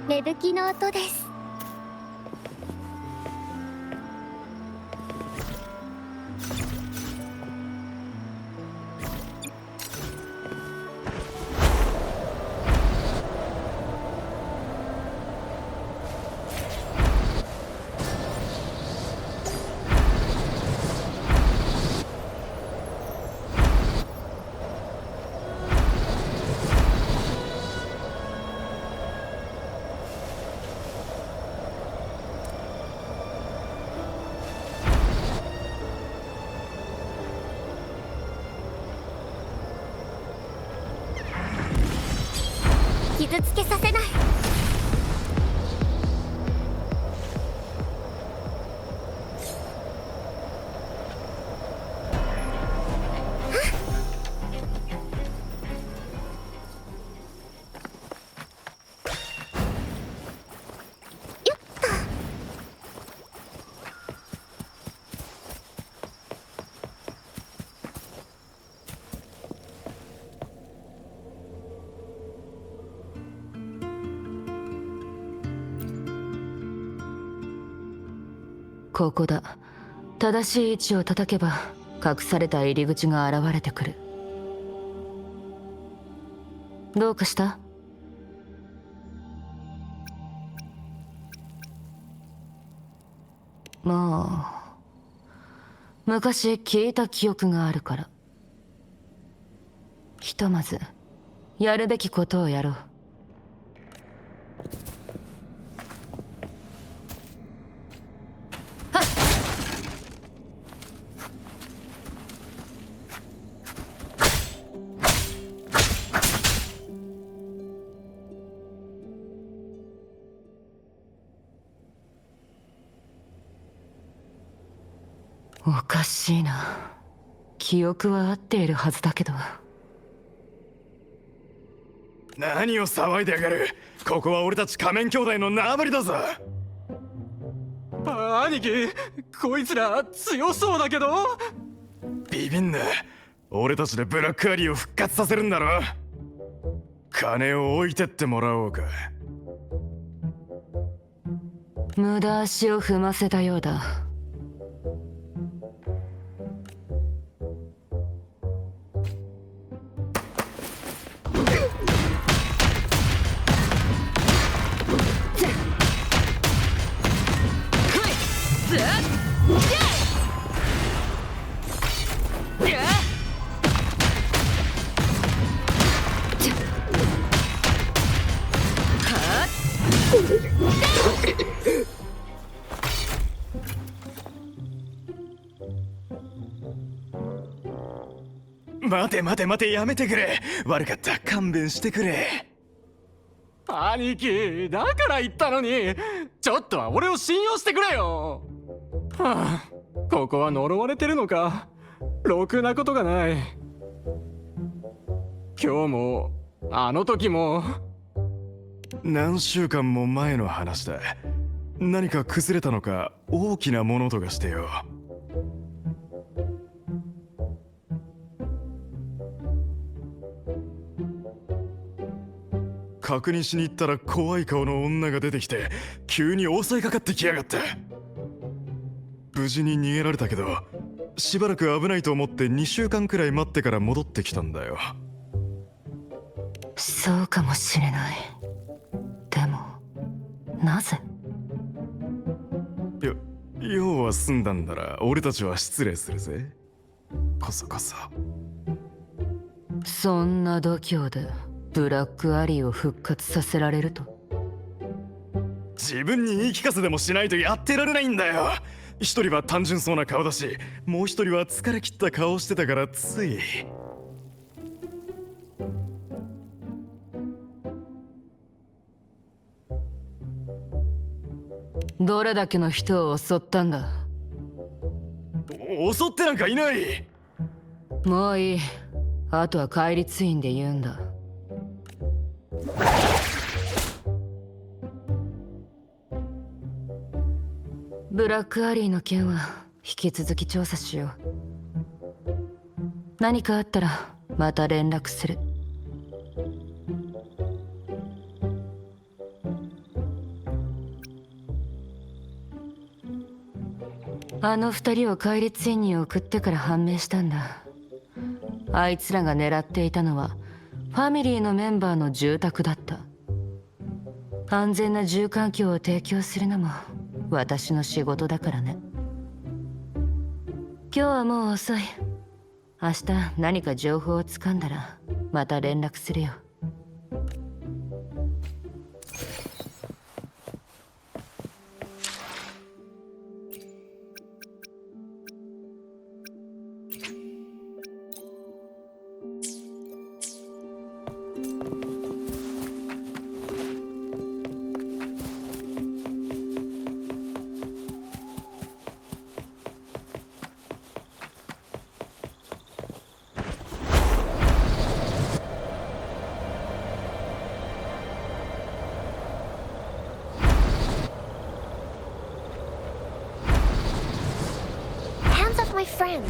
芽吹きの音です。傷つけさせない。ここだ。正しい位置を叩けば隠された入り口が現れてくる。どうかした？もう昔聞いた記憶があるから、ひとまずやるべきことをやろう。おかしいな。記憶は合っているはずだけど。何を騒いでやがる。ここは俺たち仮面兄弟の縄張りだぞ。兄貴、こいつら強そうだけど。ビビんな。俺たちでブラックアリーを復活させるんだろ。金を置いてってもらおうか。無駄足を踏ませたようだ。待て、やめてくれ。悪かった、勘弁してくれ。兄貴、だから言ったのに。ちょっとは俺を信用してくれよ。はあ、ここは呪われてるのか。ろくなことがない。今日もあの時も。何週間も前の話だ。何か崩れたのか、大きな物音がしてよ。確認しに行ったら怖い顔の女が出てきて、急に襲いかかってきやがった。無事に逃げられたけど、しばらく危ないと思って2週間くらい待ってから戻ってきたんだよ。そうかもしれない。でもなぜ？用は済んだんだら俺たちは失礼するぜ。こそこそ。そんな度胸でブラックアリーを復活させられると？自分に言い聞かせでもしないとやってられないんだよ。一人は単純そうな顔だし、もう一人は疲れ切った顔してたからつい。どれだけの人を襲ったんだ？襲ってなんかいない。もういい。あとは戒律院で言うんだ。ブラックアリーの件は引き続き調査しよう。何かあったらまた連絡する。あの二人を戒律院に送ってから判明したんだ。あいつらが狙っていたのはファミリーのメンバーの住宅だった。安全な住環境を提供するのも私の仕事だからね。今日はもう遅い。明日何か情報をつかんだらまた連絡するよ。Hands off my friends.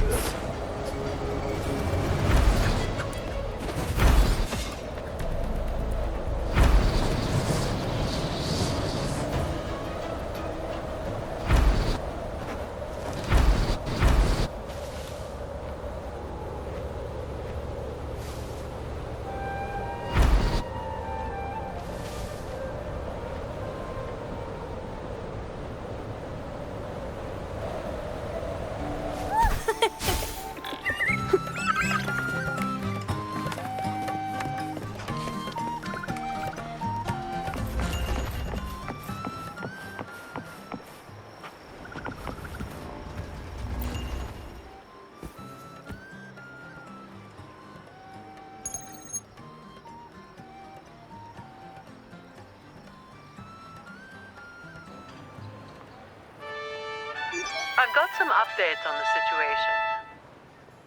I've got some updates on the situation.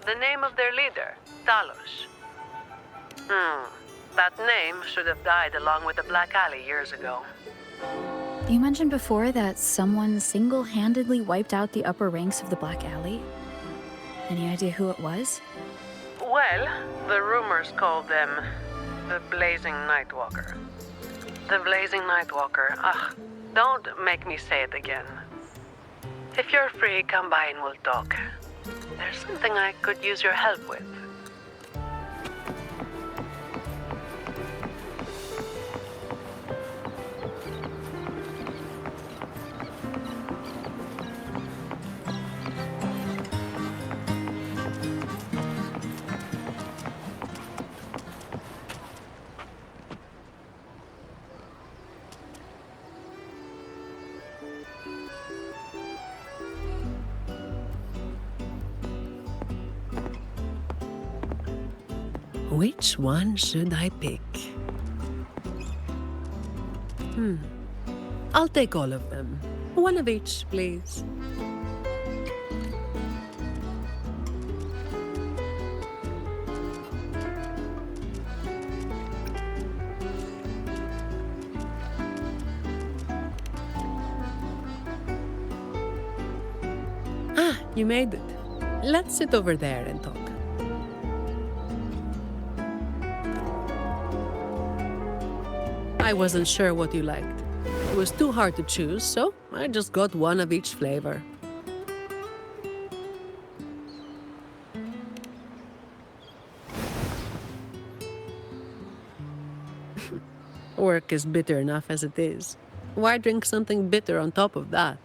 The name of their leader, Talos. That name should have died along with the Black Alley years ago. You mentioned before that someone single-handedly wiped out the upper ranks of the Black Alley. Any idea who it was? Well, the rumors called them the Blazing Nightwalker. The Blazing Nightwalker. Don't make me say it again. If you're free, come by and we'll talk. There's something I could use your help with. Which one should I pick? I'll take all of them. One of each, please. You made it. Let's sit over there and talk. I wasn't sure what you liked. It was too hard to choose, so I just got one of each flavor. Work is bitter enough as it is. Why drink something bitter on top of that?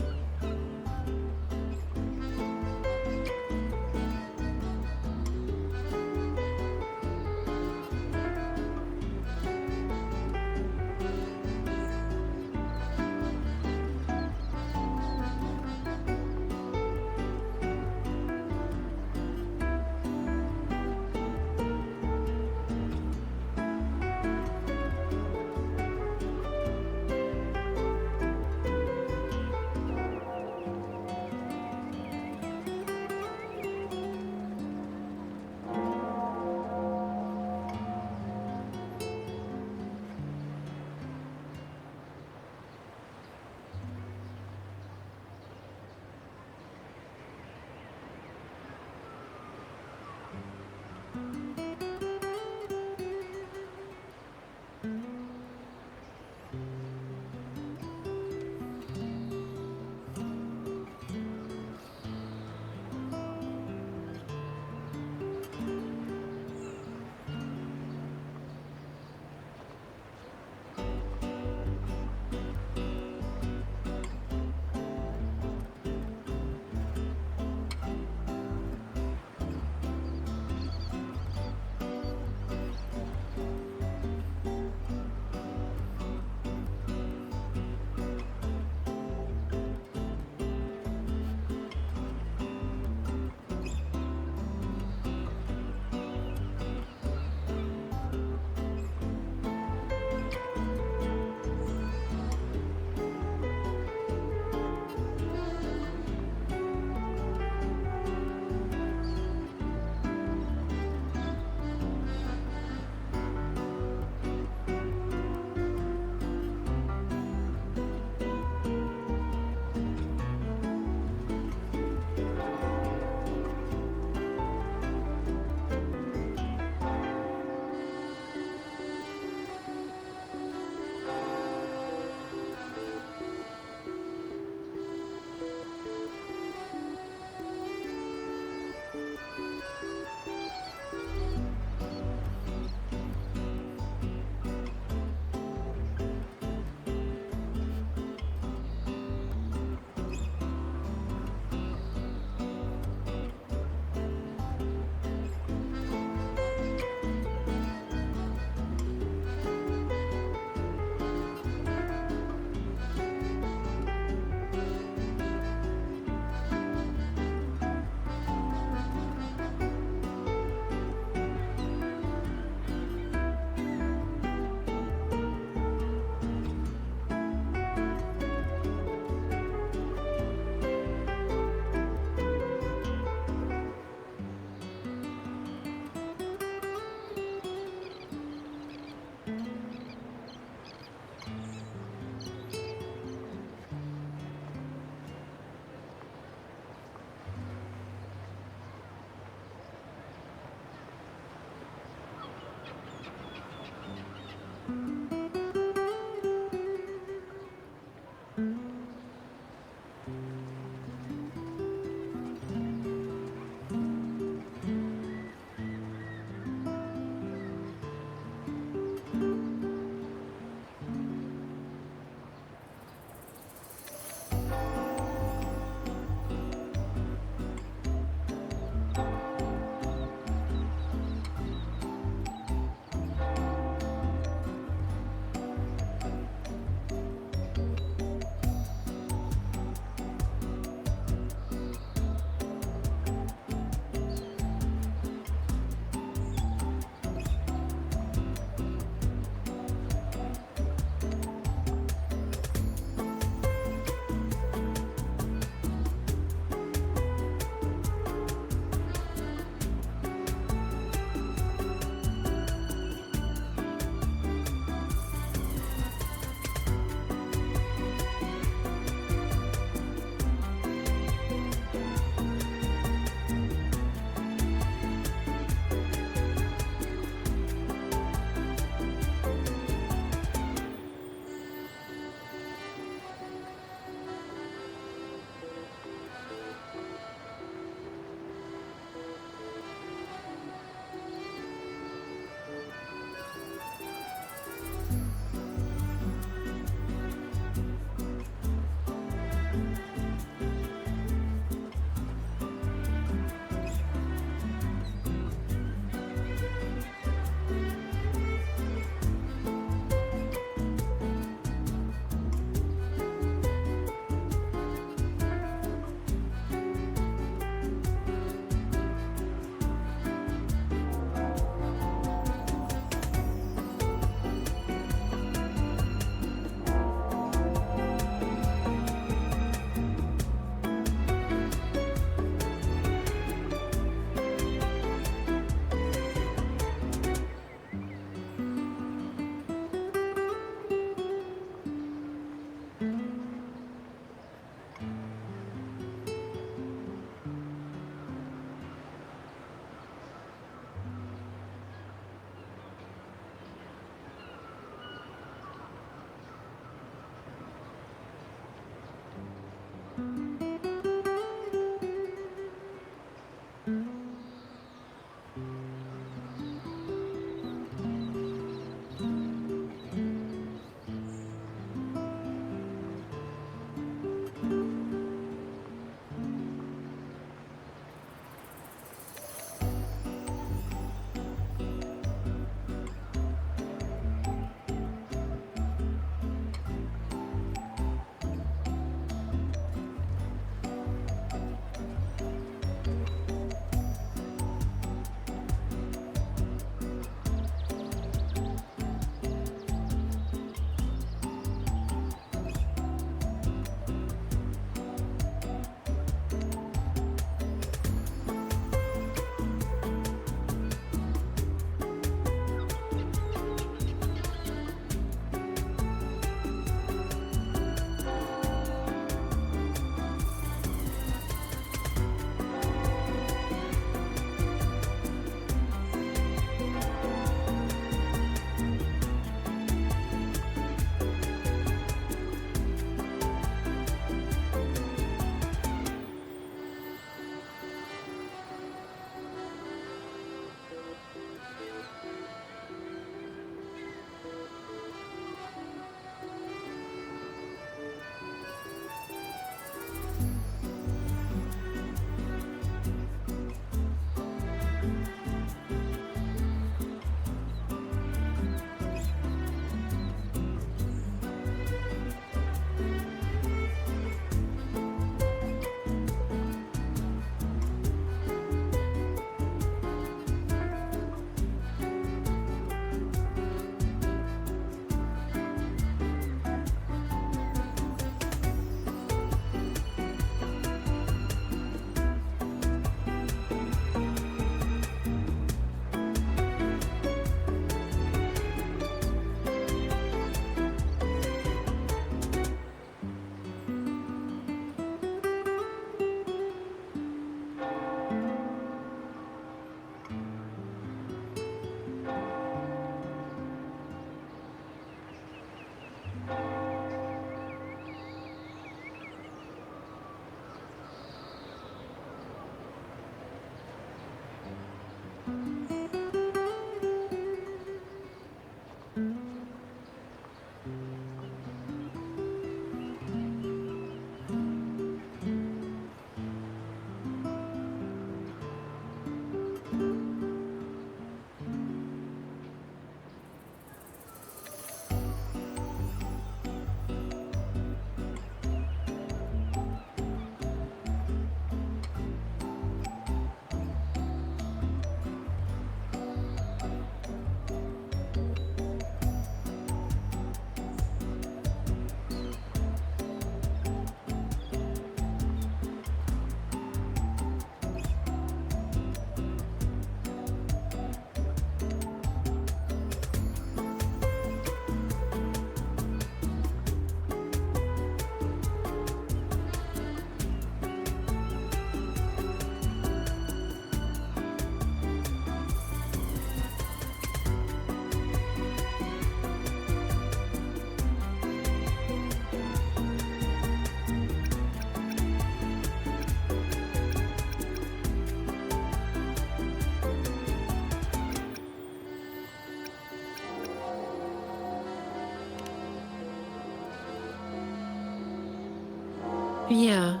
Yeah,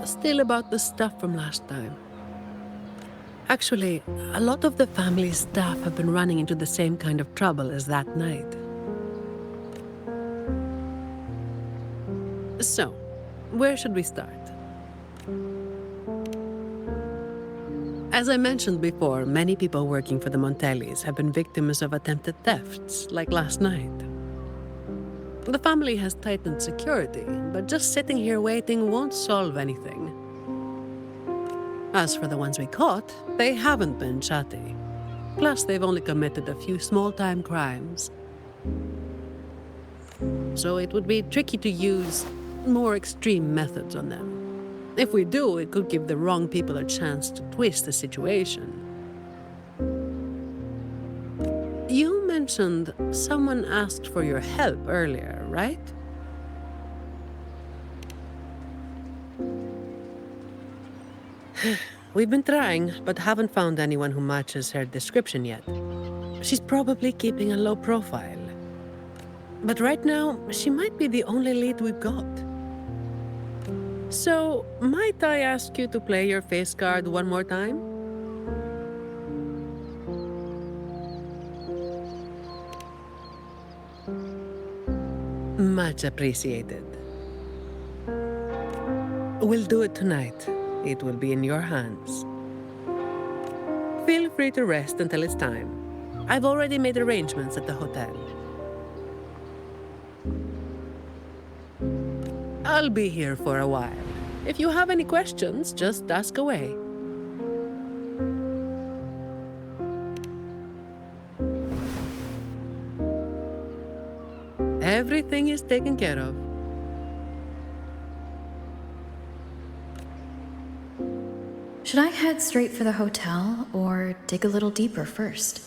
still about the stuff from last time. Actually, a lot of the family's staff have been running into the same kind of trouble as that night. So, where should we start? As I mentioned before, many people working for the Montellis have been victims of attempted thefts, like last night. The family has tightened security, but just sitting here waiting won't solve anything. As for the ones we caught, they haven't been chatty. Plus, they've only committed a few small-time crimes. So it would be tricky to use more extreme methods on them. If we do, it could give the wrong people a chance to twist the situation. You mentioned someone asked for your help earlier, right? We've been trying, but haven't found anyone who matches her description yet. She's probably keeping a low profile. But right now, she might be the only lead we've got. So, might I ask you to play your face card one more time? Much appreciated. We'll do it tonight. It will be in your hands. Feel free to rest until it's time. I've already made arrangements at the hotel. I'll be here for a while. If you have any questions, just ask away. Everything is taken care of. Should I head straight for the hotel or dig a little deeper first?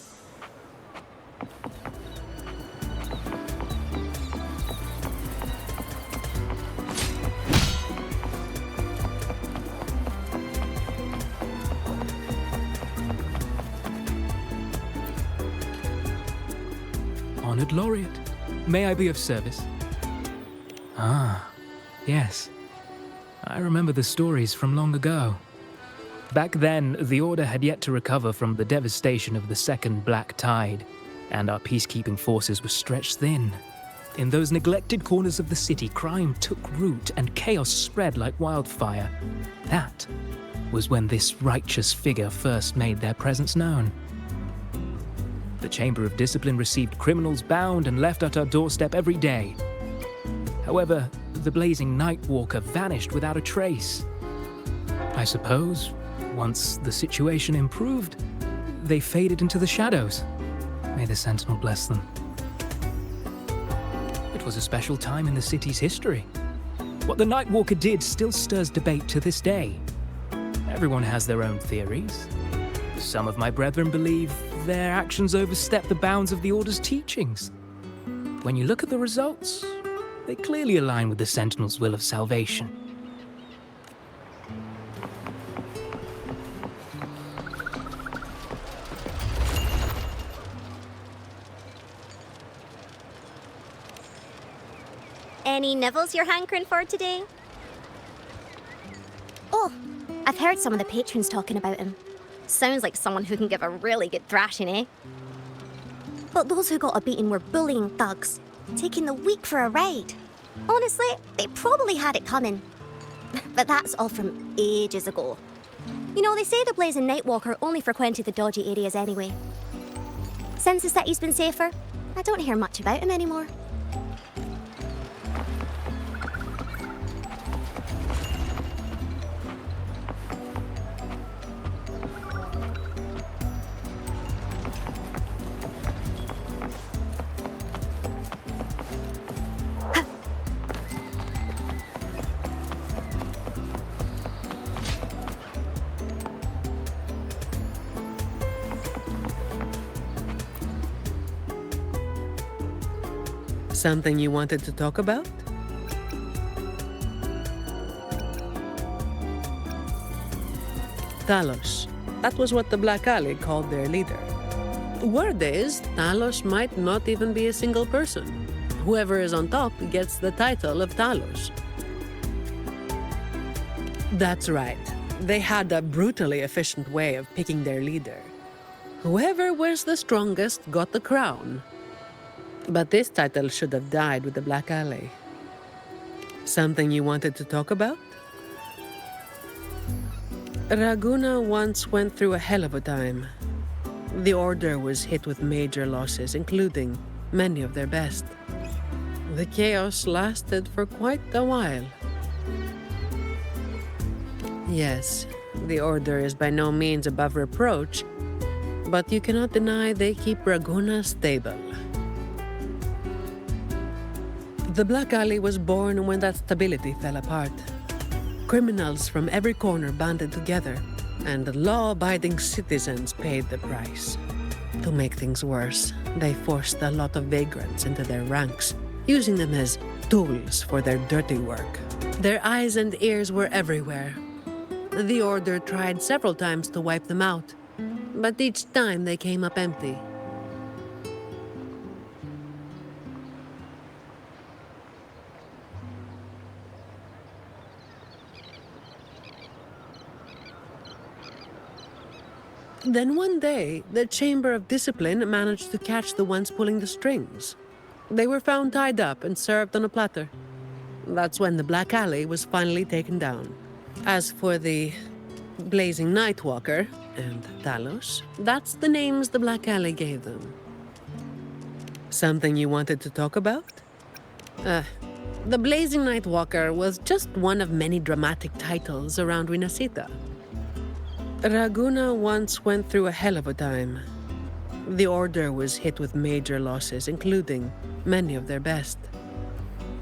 Honored Laureate, may I be of service? Ah, yes. I remember the stories from long ago. Back then, the Order had yet to recover from the devastation of the Second Black Tide, and our peacekeeping forces were stretched thin. In those neglected corners of the city, crime took root and chaos spread like wildfire. That was when this righteous figure first made their presence known. The Chamber of Discipline received criminals bound and left at our doorstep every day. However, the blazing Nightwalker vanished without a trace. I suppose, once the situation improved, they faded into the shadows. May the Sentinel bless them. It was a special time in the city's history. What the Nightwalker did still stirs debate to this day. Everyone has their own theories. Some of my brethren believe their actions overstep the bounds of the Order's teachings. When you look at the results, They clearly align with the Sentinel's will of salvation. Any nibbles you're hankering for today? Oh, I've heard some of the patrons talking about him. Sounds like someone who can give a really good thrashing, eh? But those who got a beating were bullying thugs, taking the weak for a ride. Honestly, they probably had it coming. But that's all from ages ago. You know, they say the Blazing Nightwalker only frequented the dodgy areas anyway. Since the city's been safer, I don't hear much about him anymore. Something you wanted to talk about? Talos. That was what the Black Alley called their leader. Word is, Talos might not even be a single person. Whoever is on top gets the title of Talos. That's right. They had a brutally efficient way of picking their leader. Whoever was the strongest got the crown. But this title should have died with the Black Alley. Something you wanted to talk about? Raguna once went through a hell of a time. The Order was hit with major losses, including many of their best. The chaos lasted for quite a while. Yes, the Order is by no means above reproach, but you cannot deny they keep Raguna stable. The Black Alley was born when that stability fell apart. Criminals from every corner banded together, and law-abiding citizens paid the price. To make things worse, they forced a lot of vagrants into their ranks, using them as tools for their dirty work. Their eyes and ears were everywhere. The Order tried several times to wipe them out, but each time they came up empty. Then one day, the Chamber of Discipline managed to catch the ones pulling the strings. They were found tied up and served on a platter. That's when the Black Alley was finally taken down. As for the Blazing Nightwalker and Talos, that's the names the Black Alley gave them. Something you wanted to talk about? The Blazing Nightwalker was just one of many dramatic titles around Winasita. Raguna once went through a hell of a time. The Order was hit with major losses, including many of their best.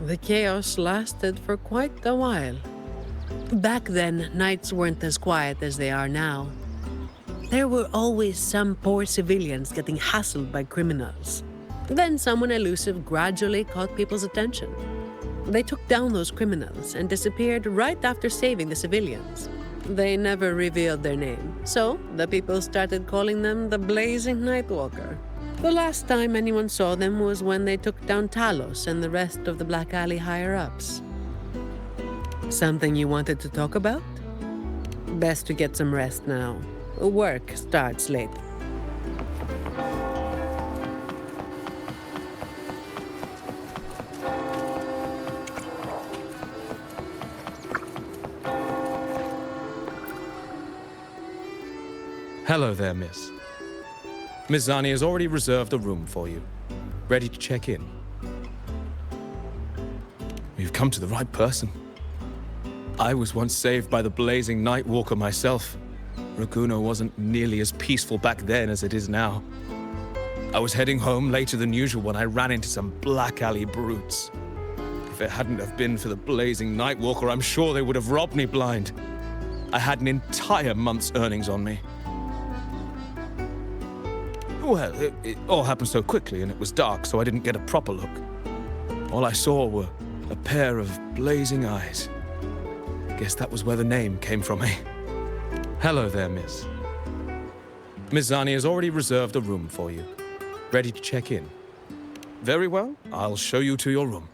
The chaos lasted for quite a while. Back then, nights weren't as quiet as they are now. There were always some poor civilians getting hassled by criminals. Then someone elusive gradually caught people's attention. They took down those criminals and disappeared right after saving the civilians. They never revealed their name, so the people started calling them the Blazing Nightwalker. The last time anyone saw them was when they took down Talos and the rest of the Black Alley higher-ups. Something you wanted to talk about? Best to get some rest now. Work starts late. Hello there, miss. Miss Zani has already reserved a room for you. Ready to check in. You've come to the right person. I was once saved by the Blazing Nightwalker myself. Raguna wasn't nearly as peaceful back then as it is now. I was heading home later than usual when I ran into some Black Alley brutes. If it hadn't have been for the Blazing Nightwalker, I'm sure they would have robbed me blind. I had an entire month's earnings on me. Well, it all happened so quickly and it was dark, so I didn't get a proper look. All I saw were A pair of blazing eyes. Guess that was where the name came from, eh? Hello there, miss. Miss Zani has already reserved a room for you. Ready to check in? Very well, I'll show you to your room.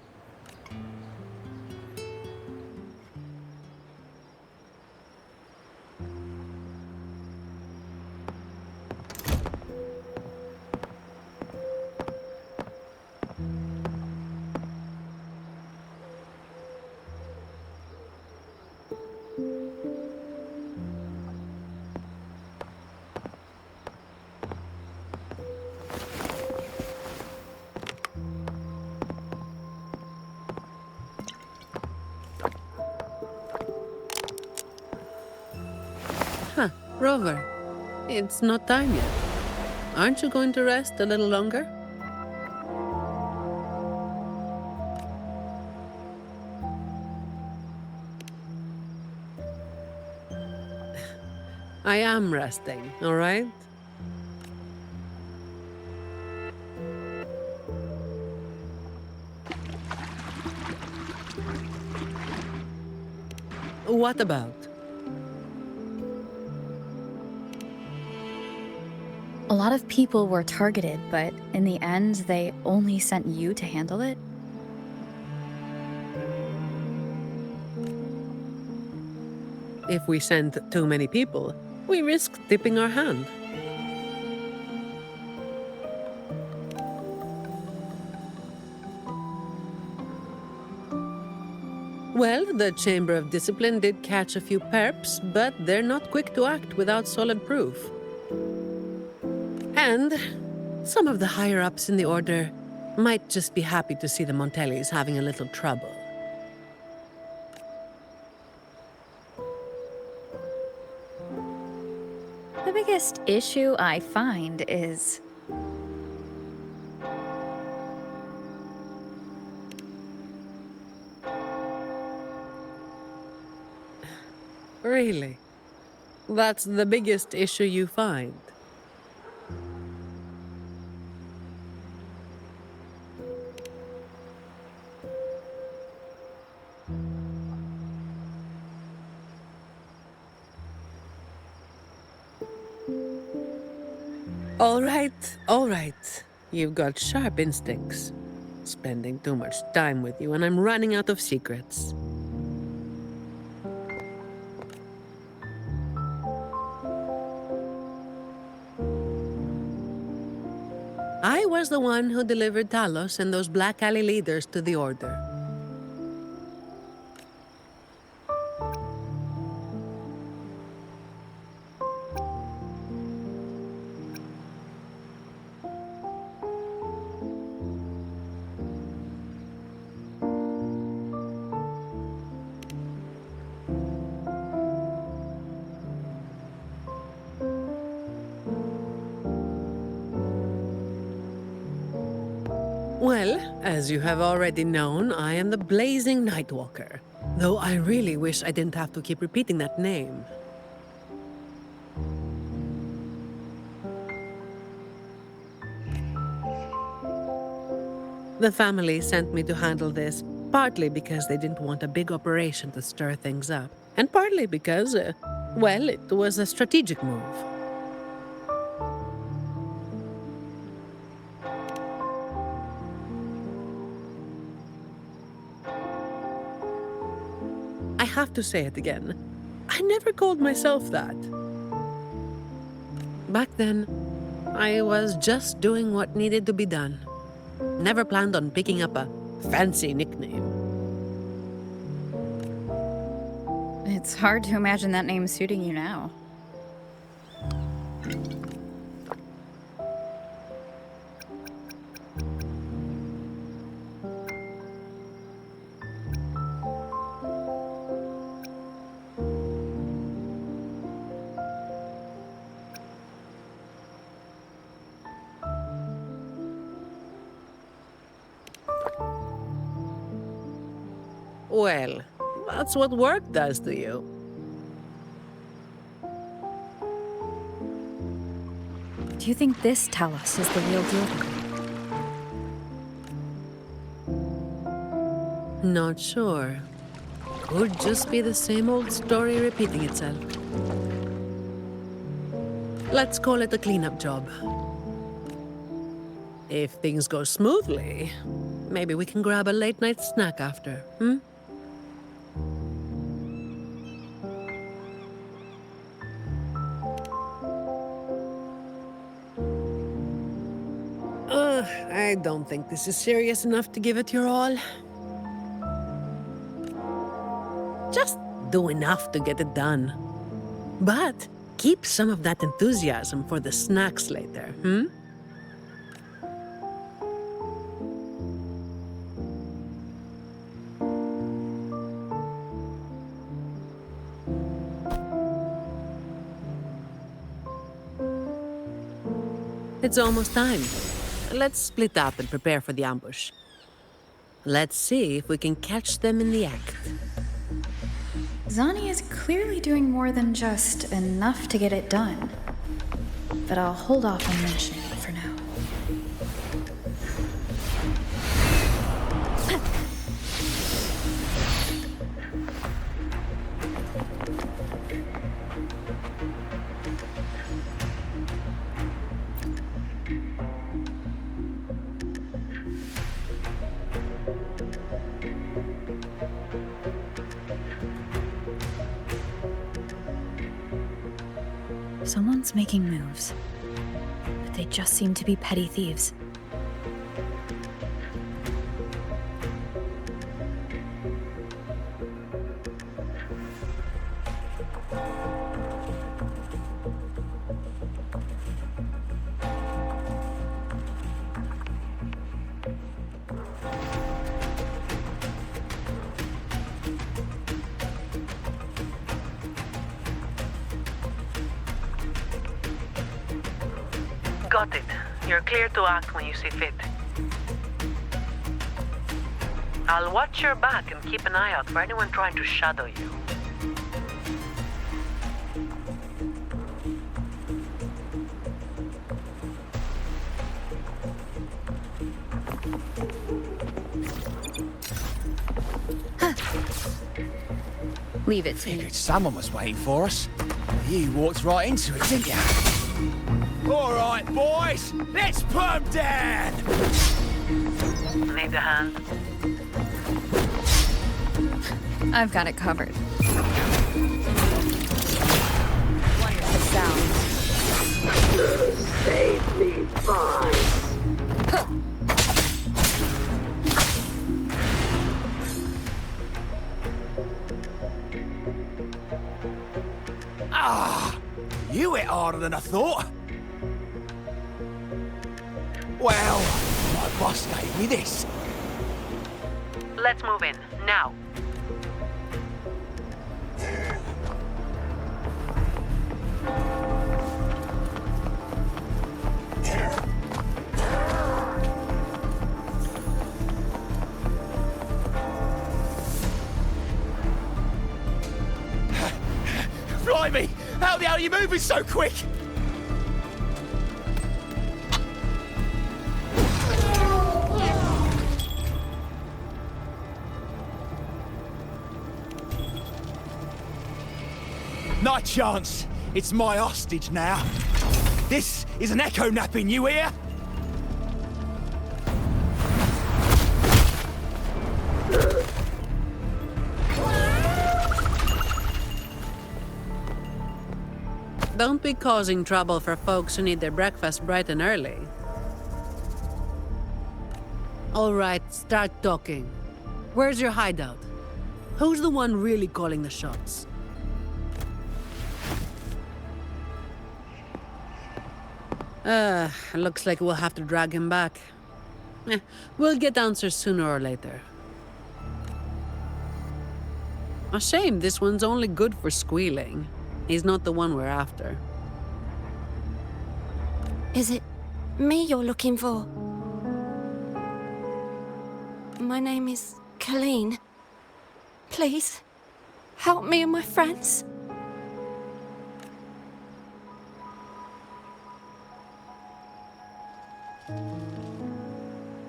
Huh, Rover. It's not time yet. Aren't you going to rest a little longer? I am resting, all right? What about? A lot of people were targeted, but in the end, they only sent you to handle it? If we send too many people, we risk tipping our hand. Well, the Chamber of Discipline did catch a few perps, but they're not quick to act without solid proof. And some of the higher-ups in the Order might just be happy to see the Montellis having a little trouble. The biggest issue I find is... Really? That's the biggest issue you find? All right. You've got sharp instincts. Spending too much time with you, and I'm running out of secrets. I was the one who delivered Talos and those Black Alley leaders to the Order. Well, as you have already known, I am the Blazing Nightwalker. Though I really wish I didn't have to keep repeating that name. The family sent me to handle this, partly because they didn't want a big operation to stir things up, and partly because, well, it was a strategic move. I have to say it again. I never called myself that. Back then, I was just doing what needed to be done. Never planned on picking up a fancy nickname. It's hard to imagine that name suiting you now. Well, that's what work does to you. Do you think this Talos is the real deal? Not sure. Could just be the same old story repeating itself. Let's call it a cleanup job. If things go smoothly, maybe we can grab a late night snack after, hmm? I don't think this is serious enough to give it your all. Just do enough to get it done. But keep some of that enthusiasm for the snacks later, hmm? It's almost time. Let's split up and prepare for the ambush. Let's see if we can catch them in the act. Zani is clearly doing more than just enough to get it done. But I'll hold off on mentioning it for now. Someone's making moves, but they just seem to be petty thieves. Got it. You're clear to act when you see fit. I'll watch your back and keep an eye out for anyone trying to shadow you. Leave it to me. Figured someone was waiting for us. You walked right into it, didn't you? All right, boys, let's put 'em down. Need a hand? I've got it covered. Wonderful sound. Save these boys. You hit harder than I thought. Well, my boss gave me this. Let's move in, now. Blimey, how the hell are you moving so quick? Not a chance. It's my hostage now. This is an echo napping, you hear? Don't be causing trouble for folks who need their breakfast bright and early. All right, start talking. Where's your hideout? Who's the one really calling the shots? Looks like we'll have to drag him back. We'll get answers sooner or later. A shame this one's only good for squealing. He's not the one we're after. Is it me you're looking for? My name is Colleen. Please, help me and my friends.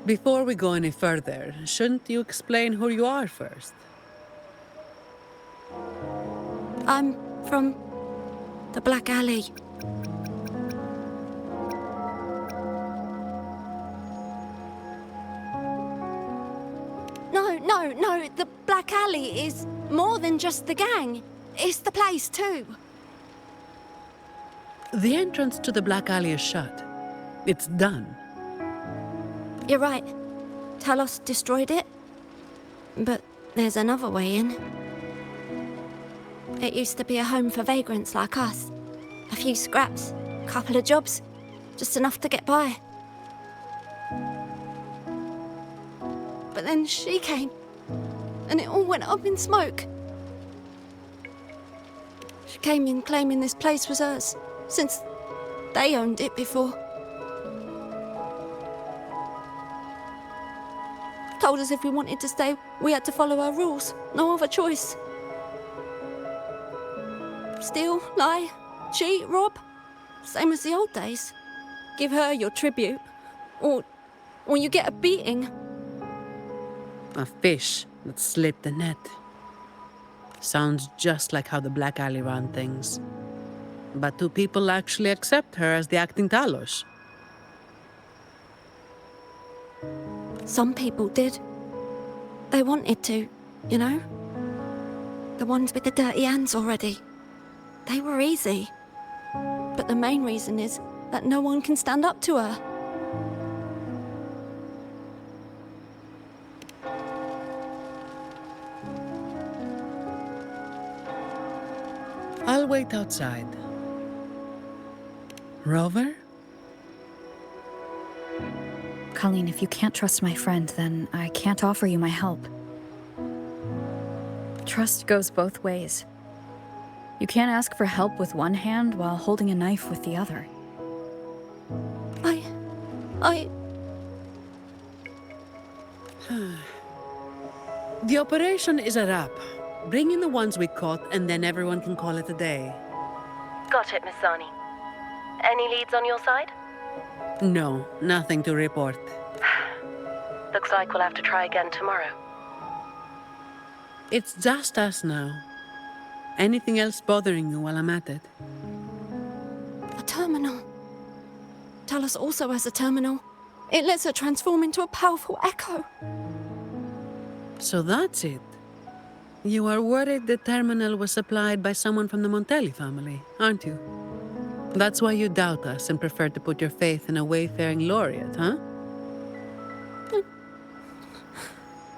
Before we go any further, shouldn't you explain who you are first? I'm from the Black Alley. No. The Black Alley is more than just the gang. It's the place too. The entrance to the Black Alley is shut. It's done. You're right. Talos destroyed it. But there's another way in. It used to be a home for vagrants like us. A few scraps, couple of jobs, just enough to get by. But then she came, and it all went up in smoke. She came in claiming this place was hers, since they owned it before. Told us if we wanted to stay, we had to follow her rules. No other choice. Steal, lie, cheat, rob. Same as the old days. Give her your tribute, or you get a beating. A fish that slipped the net. Sounds just like how the Black Alley ran things. But do people actually accept her as the acting Talos? Some people did. They wanted to, you know? The ones with the dirty hands already. They were easy. But the main reason is that no one can stand up to her. I'll wait outside. Rover? Colleen, if you can't trust my friend, then I can't offer you my help. Trust goes both ways. You can't ask for help with one hand while holding a knife with the other. The operation is a wrap. Bring in the ones we caught, and then everyone can call it a day. Got it, Miss Zani. Any leads on your side? No, nothing to report. Looks like we'll have to try again tomorrow. It's just us now. Anything else bothering you while I'm at it? A terminal. Talos also has a terminal. It lets her transform into a powerful echo. So that's it. You are worried the terminal was supplied by someone from the Montelli family, aren't you? That's why you doubt us and prefer to put your faith in a wayfaring laureate, huh?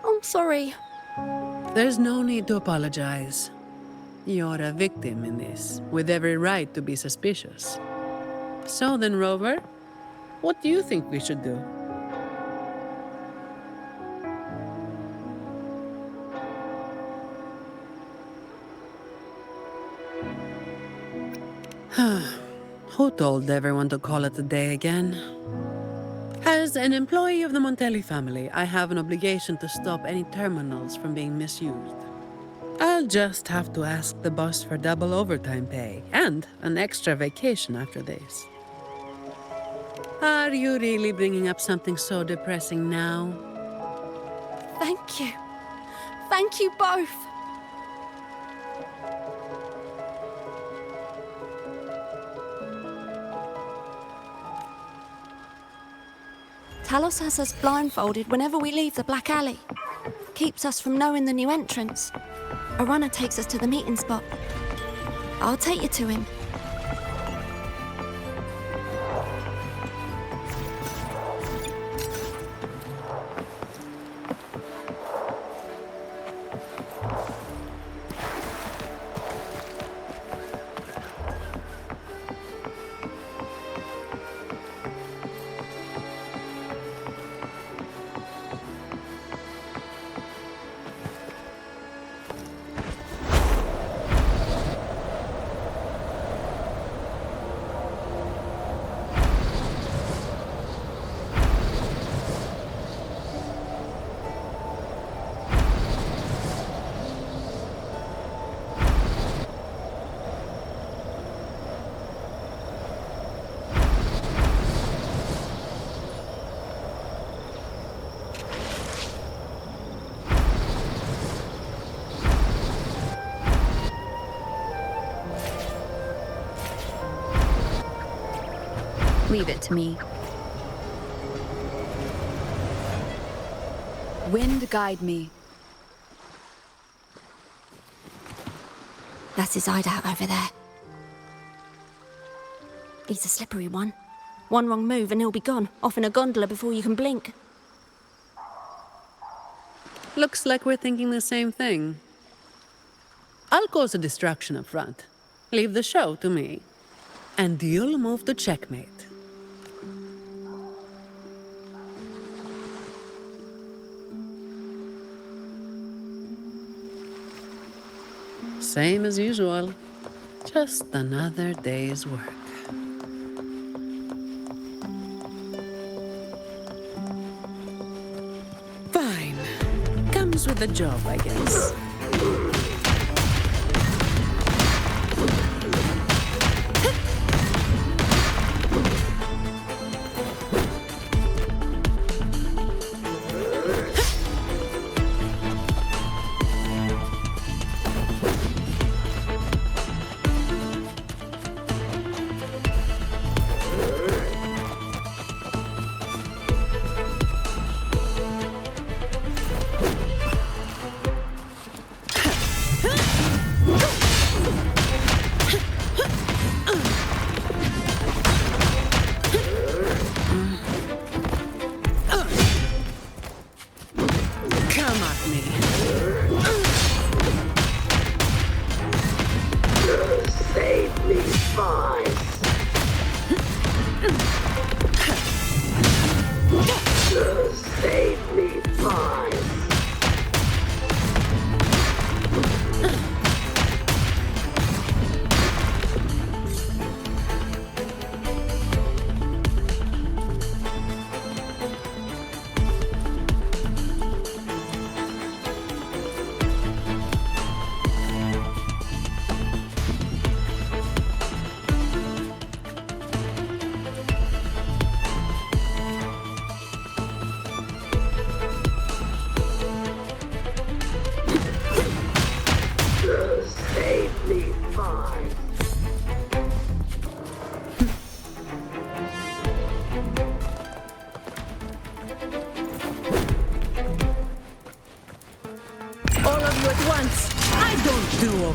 I'm sorry. There's no need to apologize. You're a victim in this, with every right to be suspicious. So then, Rover, what do you think we should do? Who told everyone to call it a day again? As an employee of the Montelli family, I have an obligation to stop any terminals from being misused. I'll just have to ask the boss for double overtime pay and an extra vacation after this. Are you really bringing up something so depressing now? Thank you. Thank you both. Talos has us blindfolded whenever we leave the Black Alley. Keeps us from knowing the new entrance. A runner takes us to the meeting spot. I'll take you to him. Leave it to me. Wind guide me. That's his hideout over there. He's a slippery one. One wrong move and he'll be gone, off in a gondola before you can blink. Looks like we're thinking the same thing. I'll cause a distraction up front. Leave the show to me. And you'll move to checkmate. Same as usual. Just another day's work. Fine. Comes with the job, I guess.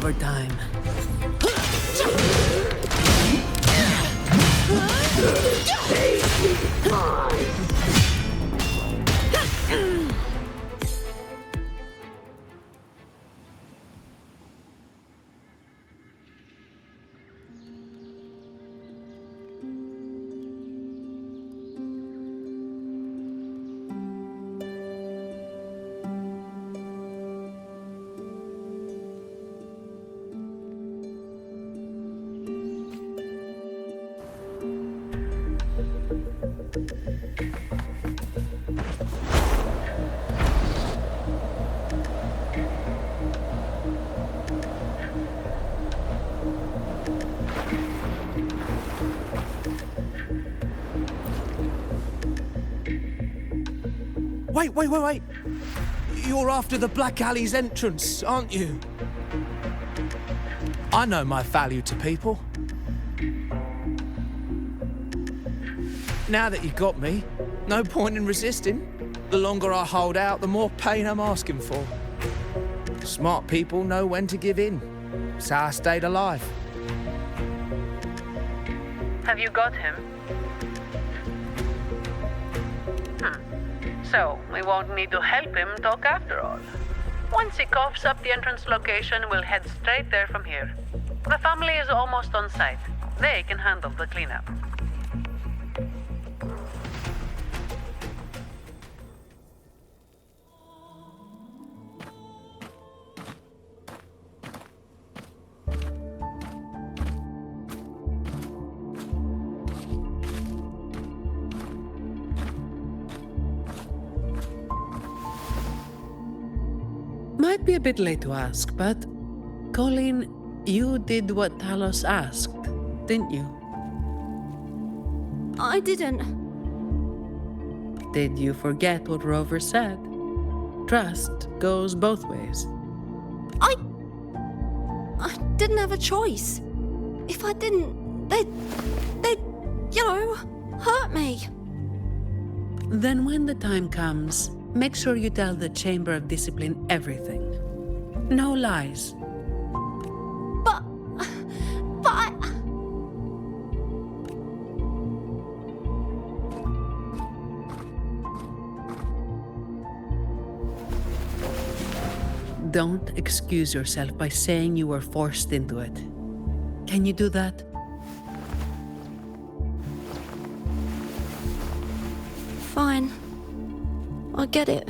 Overtime. Wait. You're after the Black Alley's entrance, aren't you? I know my value to people. Now that you got me, no point in resisting. The longer I hold out, the more pain I'm asking for. Smart people know when to give in. That's how I stayed alive. Have you got him? So, we won't need to help him talk after all. Once he coughs up the entrance location, we'll head straight there from here. The family is almost on site. They can handle the cleanup. Might be a bit late to ask, but Colleen, you did what Talos asked, didn't you? I didn't. Did you forget what Rover said? Trust goes both ways. I didn't have a choice. If I didn't, they'd, you know... hurt me. Then when the time comes, make sure you tell the Chamber of Discipline everything. No lies. But I... Don't excuse yourself by saying you were forced into it. Can you do that? Fine. I get it.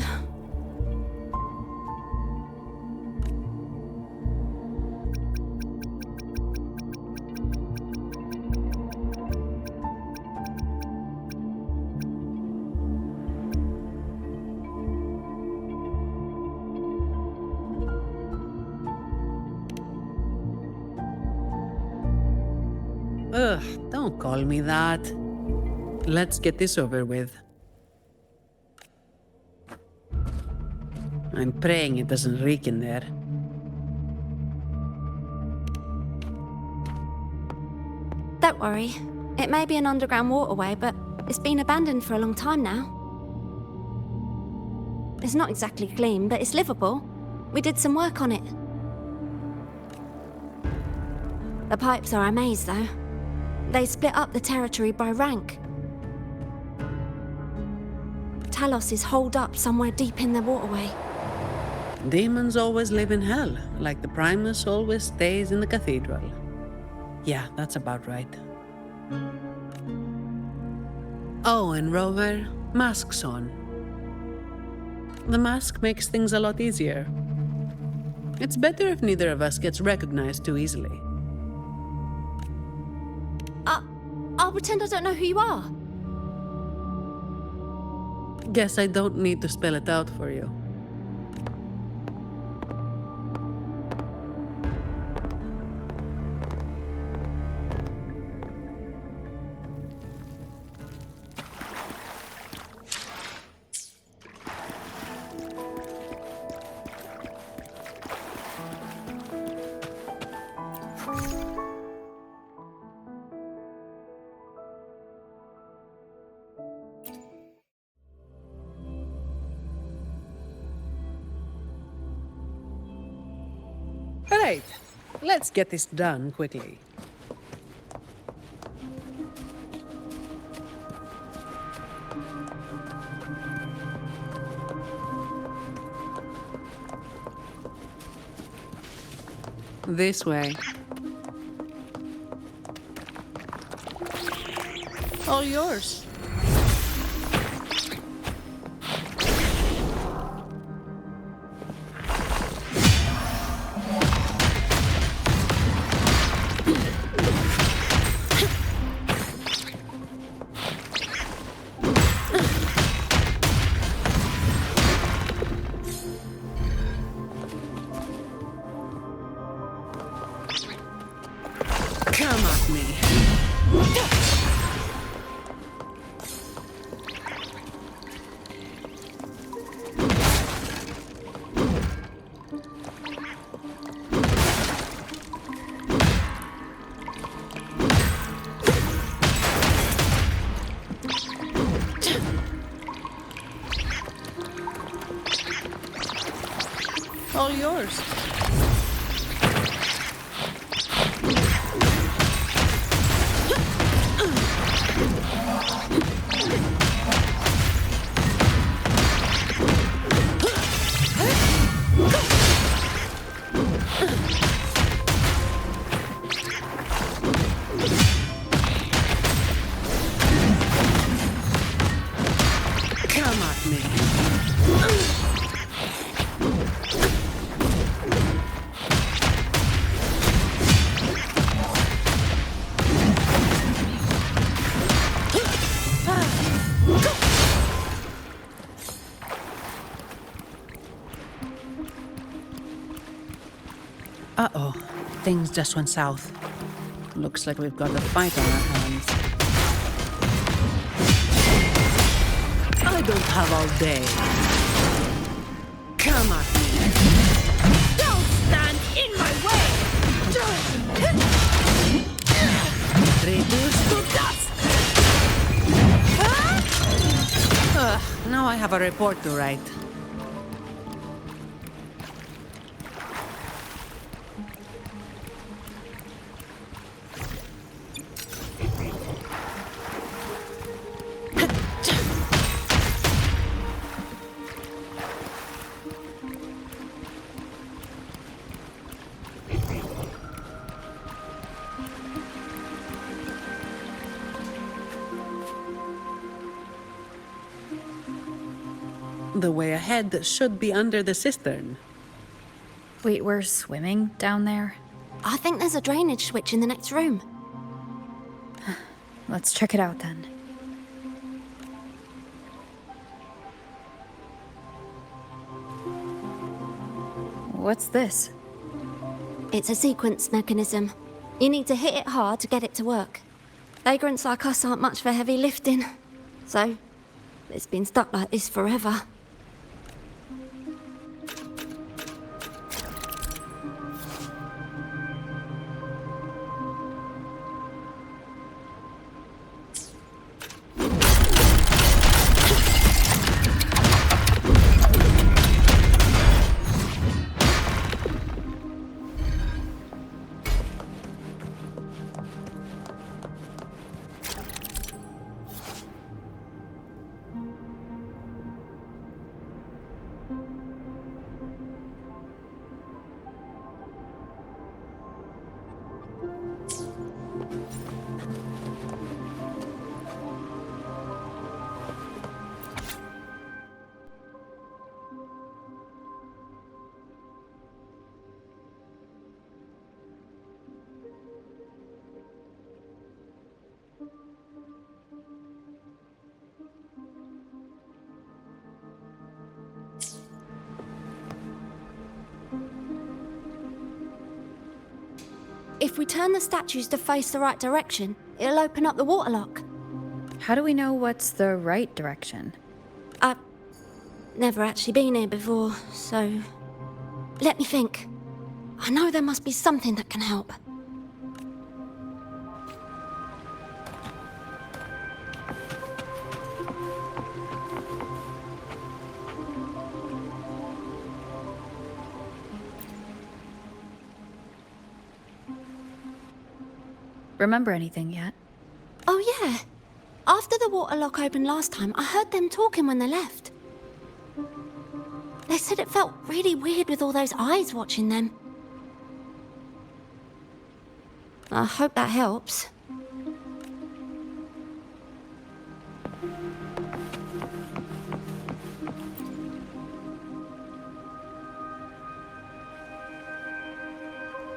Ugh, don't call me that. Let's get this over with. I'm praying it doesn't reek in there. Don't worry. It may be an underground waterway, but it's been abandoned for a long time now. It's not exactly clean, but it's livable. We did some work on it. The pipes are a maze, though. They split up the territory by rank. Talos is holed up somewhere deep in the waterway. Demons always live in hell, like the Primus always stays in the cathedral. Yeah, that's about right. Oh, and Rover, mask's on. The mask makes things a lot easier. It's better if neither of us gets recognized too easily. I'll pretend I don't know who you are. Guess I don't need to spell it out for you. Right, let's get this done quickly. This way. All yours. Come at me. All yours. Come at me. Uh-oh. Things just went south. Looks like we've got a fight on our hands. I don't have all day. Come at me. Don't stand in my way! Reduce to dust! have a report to write. The way ahead should be under the cistern. Wait, we're swimming down there? I think there's a drainage switch in the next room. Let's check it out then. What's this? It's a sequence mechanism. You need to hit it hard to get it to work. Vagrants like us aren't much for heavy lifting. So, it's been stuck like this forever. If we turn the statues to face the right direction, it'll open up the waterlock. How do we know what's the right direction? I've never actually been here before, so... Let me think. I know there must be something that can help. Remember anything yet? Oh yeah. After the waterlock opened last time, I heard them talking when they left. They said it felt really weird with all those eyes watching them. I hope that helps.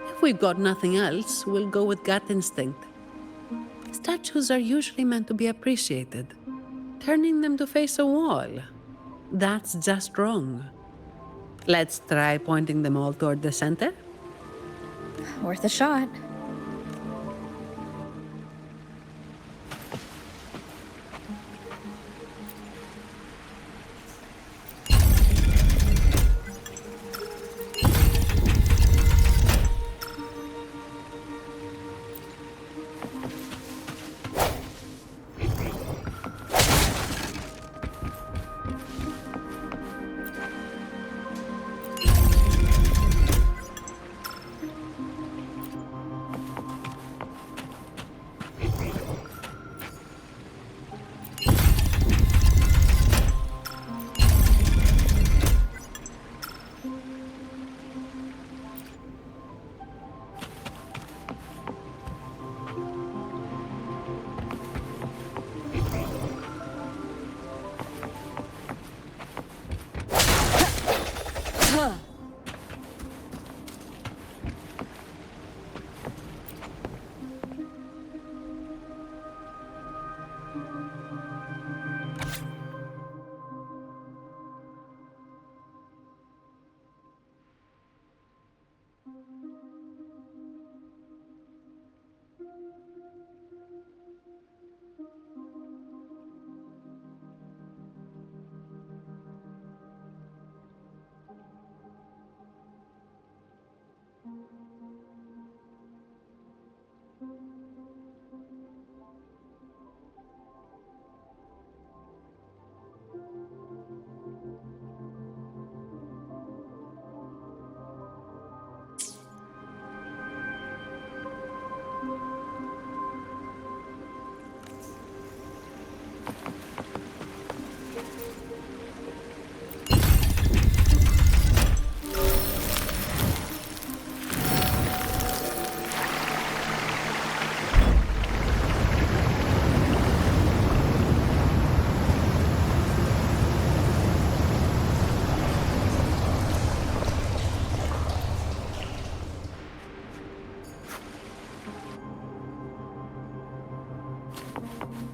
If we've got nothing else, we'll go with gut instinct. Statues are usually meant to be appreciated. Turning them to face a wall, that's just wrong. Let's try pointing them all toward the center. Worth a shot.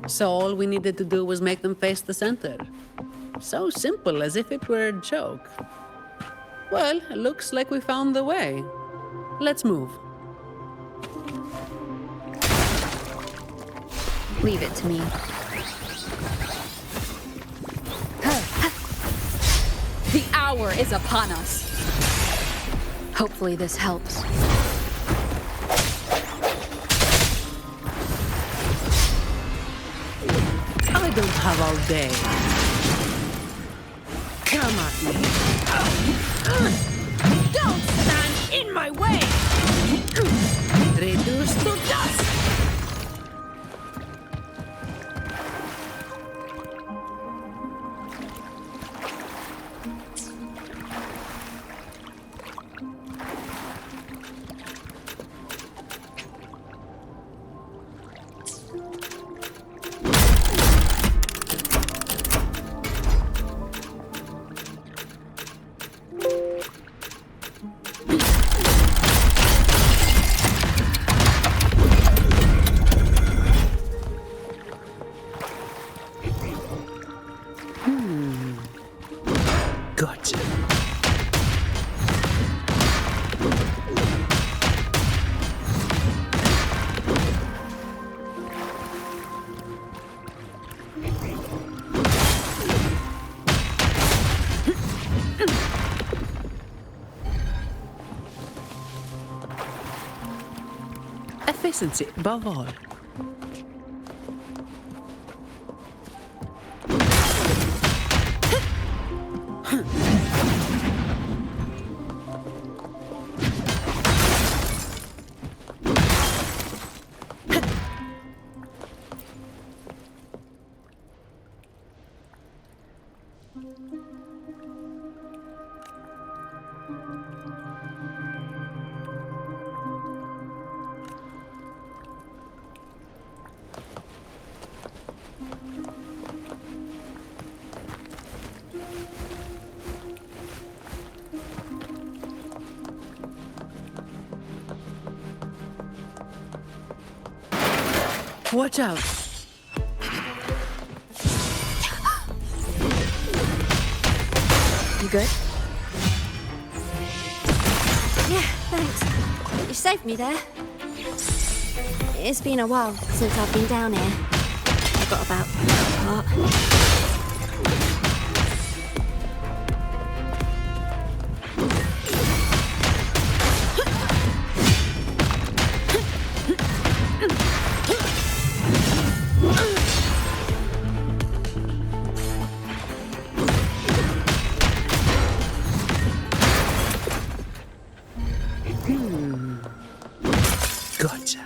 So all we needed to do was make them face the center. So simple, as if it were a joke. Well, looks like we found the way. Let's move. Leave it to me. The hour is upon us. Hopefully this helps. I don't have all day. Come at me. Don't stand in my way! Reduce to dust! Gotcha. Efficiency above all. Watch out! You good? Yeah, thanks. You saved me there. It's been a while since I've been down here. I got about that part. Gotcha.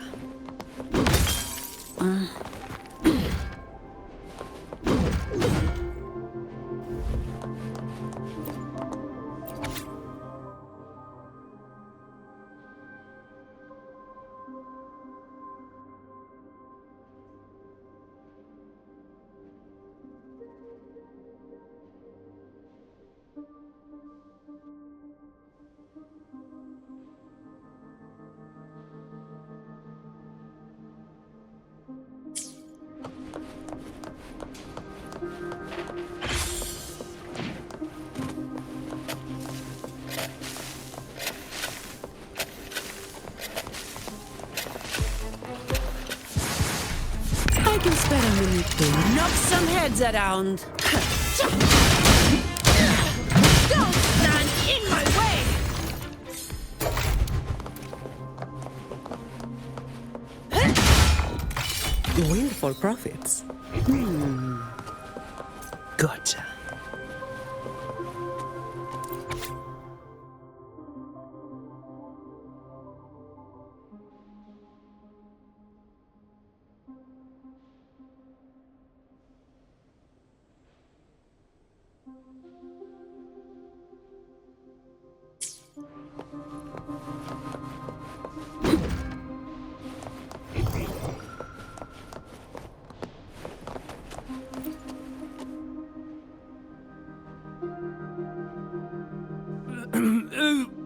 I can spare a minute to knock some heads around. Don't stand in my way! Windfall profits. Gotcha.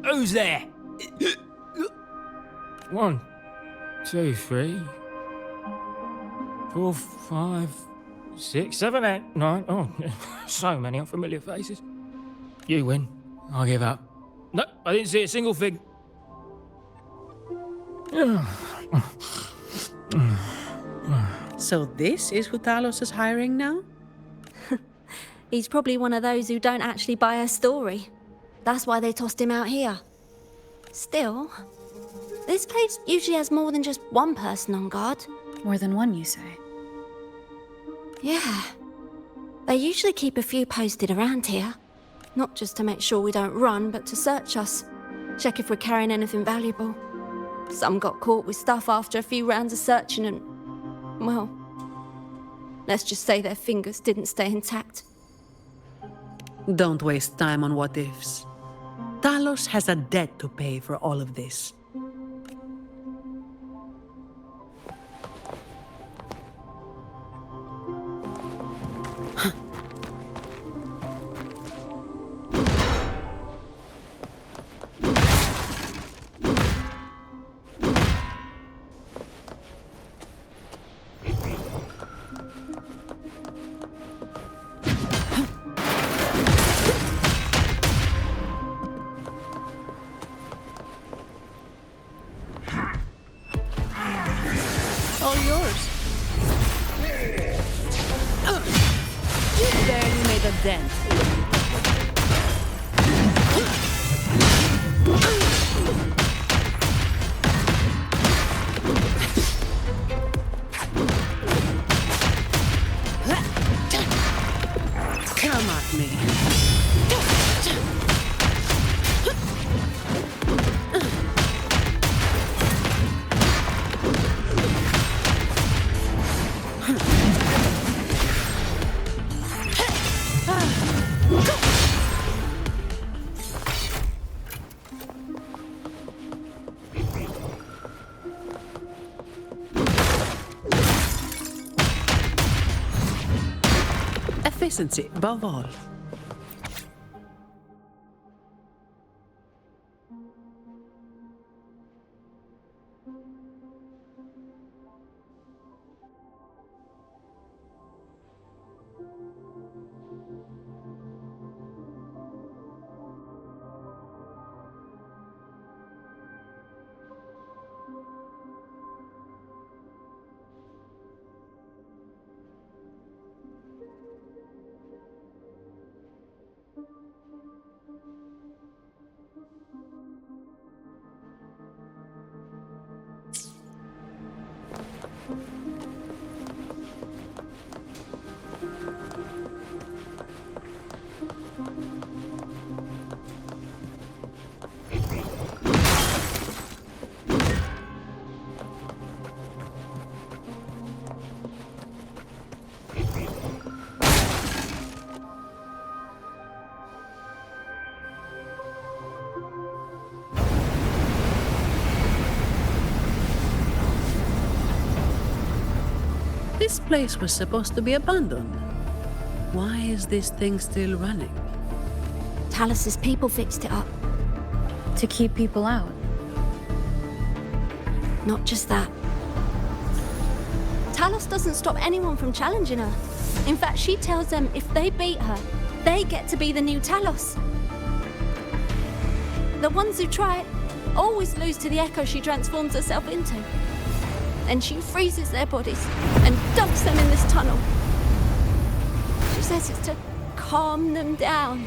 Who's there? 1, 2, 3. 4, 5, 6, 7, 8, 9. Oh, so many unfamiliar faces. You win. I'll give up. No, I didn't see a single fig. So this is who Talos is hiring now? He's probably one of those who don't actually buy a story. That's why they tossed him out here. Still, this place usually has more than just one person on guard. More than one, you say? Yeah. They usually keep a few posted around here. Not just to make sure we don't run, but to search us. Check if we're carrying anything valuable. Some got caught with stuff after a few rounds of searching and... well... let's just say their fingers didn't stay intact. Don't waste time on what ifs. Talos has a debt to pay for all of this. All yours. There you made a dent. Come at me. Efficiency above all. This place was supposed to be abandoned. Why is this thing still running? Talos's people fixed it up. To keep people out. Not just that. Talos doesn't stop anyone from challenging her. In fact, she tells them if they beat her, they get to be the new Talos. The ones who try it always lose to the echo she transforms herself into. And she freezes their bodies and dumps them in this tunnel. She says it's to calm them down.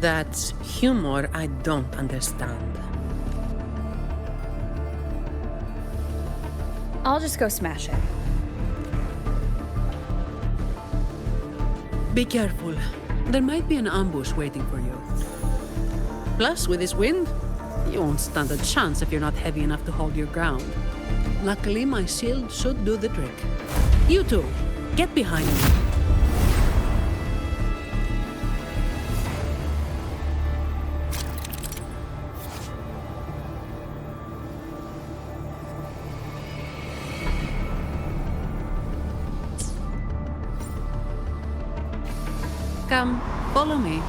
That's humor I don't understand. I'll just go smash it. Be careful. There might be an ambush waiting for you. Plus, with this wind, you won't stand a chance if you're not heavy enough to hold your ground. Luckily, my shield should do the trick. You two, get behind me. Come, follow me.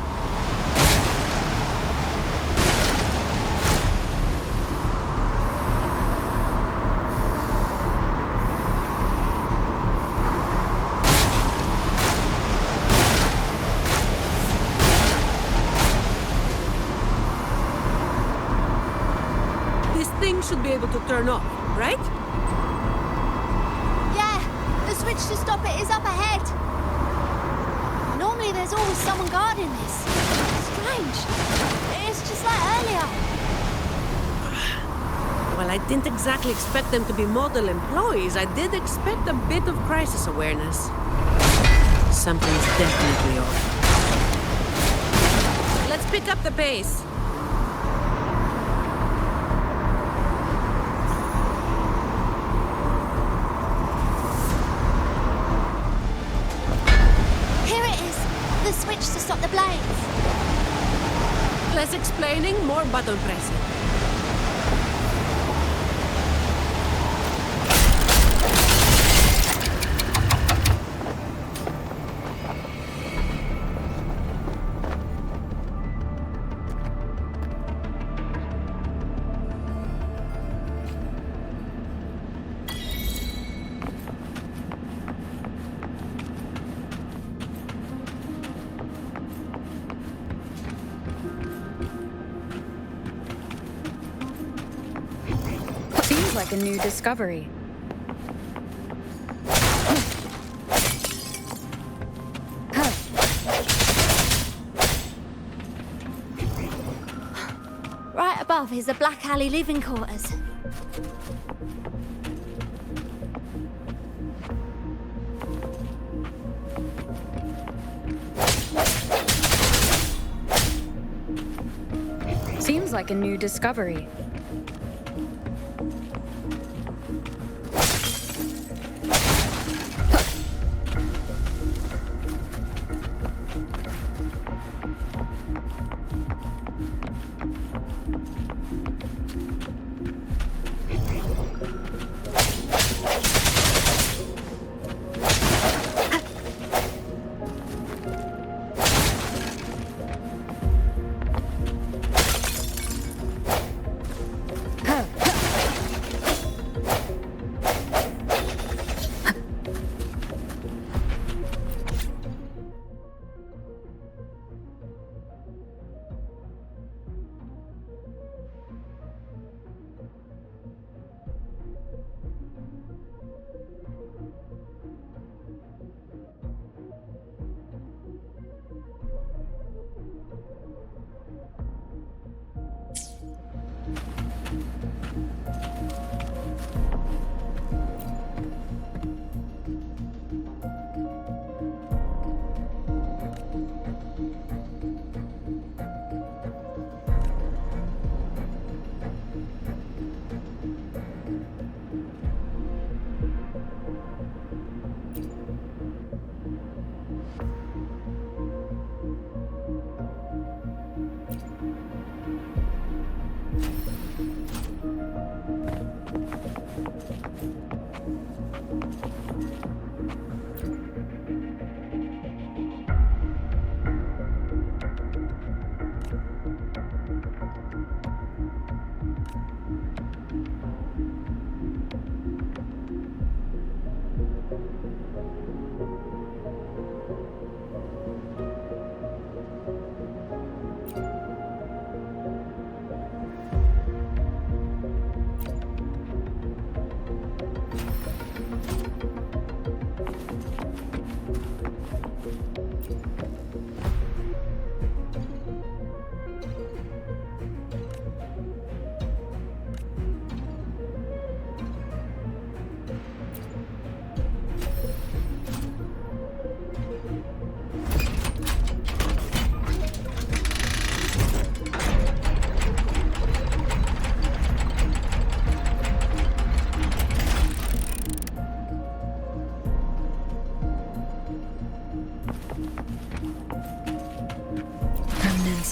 thing should be able to turn off, right? Yeah, the switch to stop it is up ahead. Normally there's always someone guarding this. Strange. It's just like earlier. Well, I didn't exactly expect them to be model employees. I did expect a bit of crisis awareness. Something's definitely off. Let's pick up the pace. Here it is. The switch to stop the blaze. Less explaining, more button pressing. Seems like a new discovery. Right above is the Black Alley living quarters. Seems like a new discovery.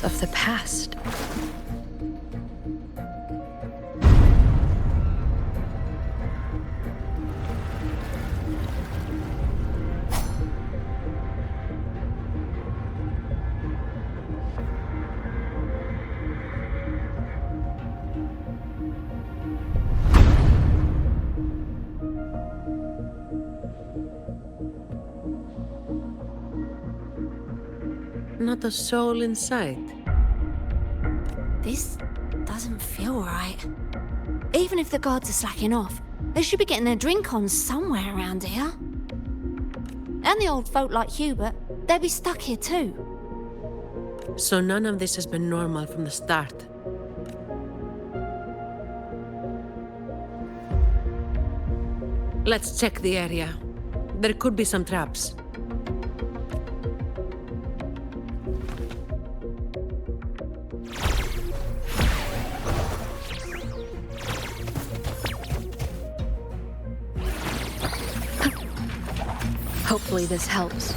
Of the past. Not a soul in sight. This doesn't feel right. Even if the guards are slacking off, they should be getting their drink on somewhere around here. And the old folk like Hubert, they'll be stuck here too. So none of this has been normal from the start. Let's check the area. There could be some traps. Hopefully this helps.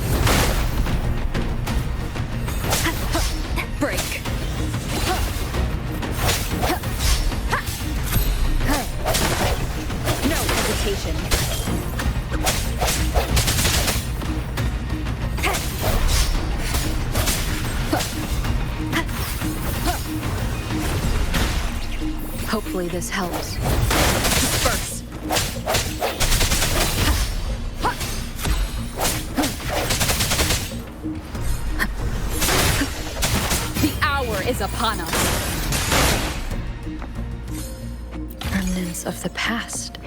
Break. No hesitation. Hopefully this helps. Disperse. The hour is upon us. Remnants of the past.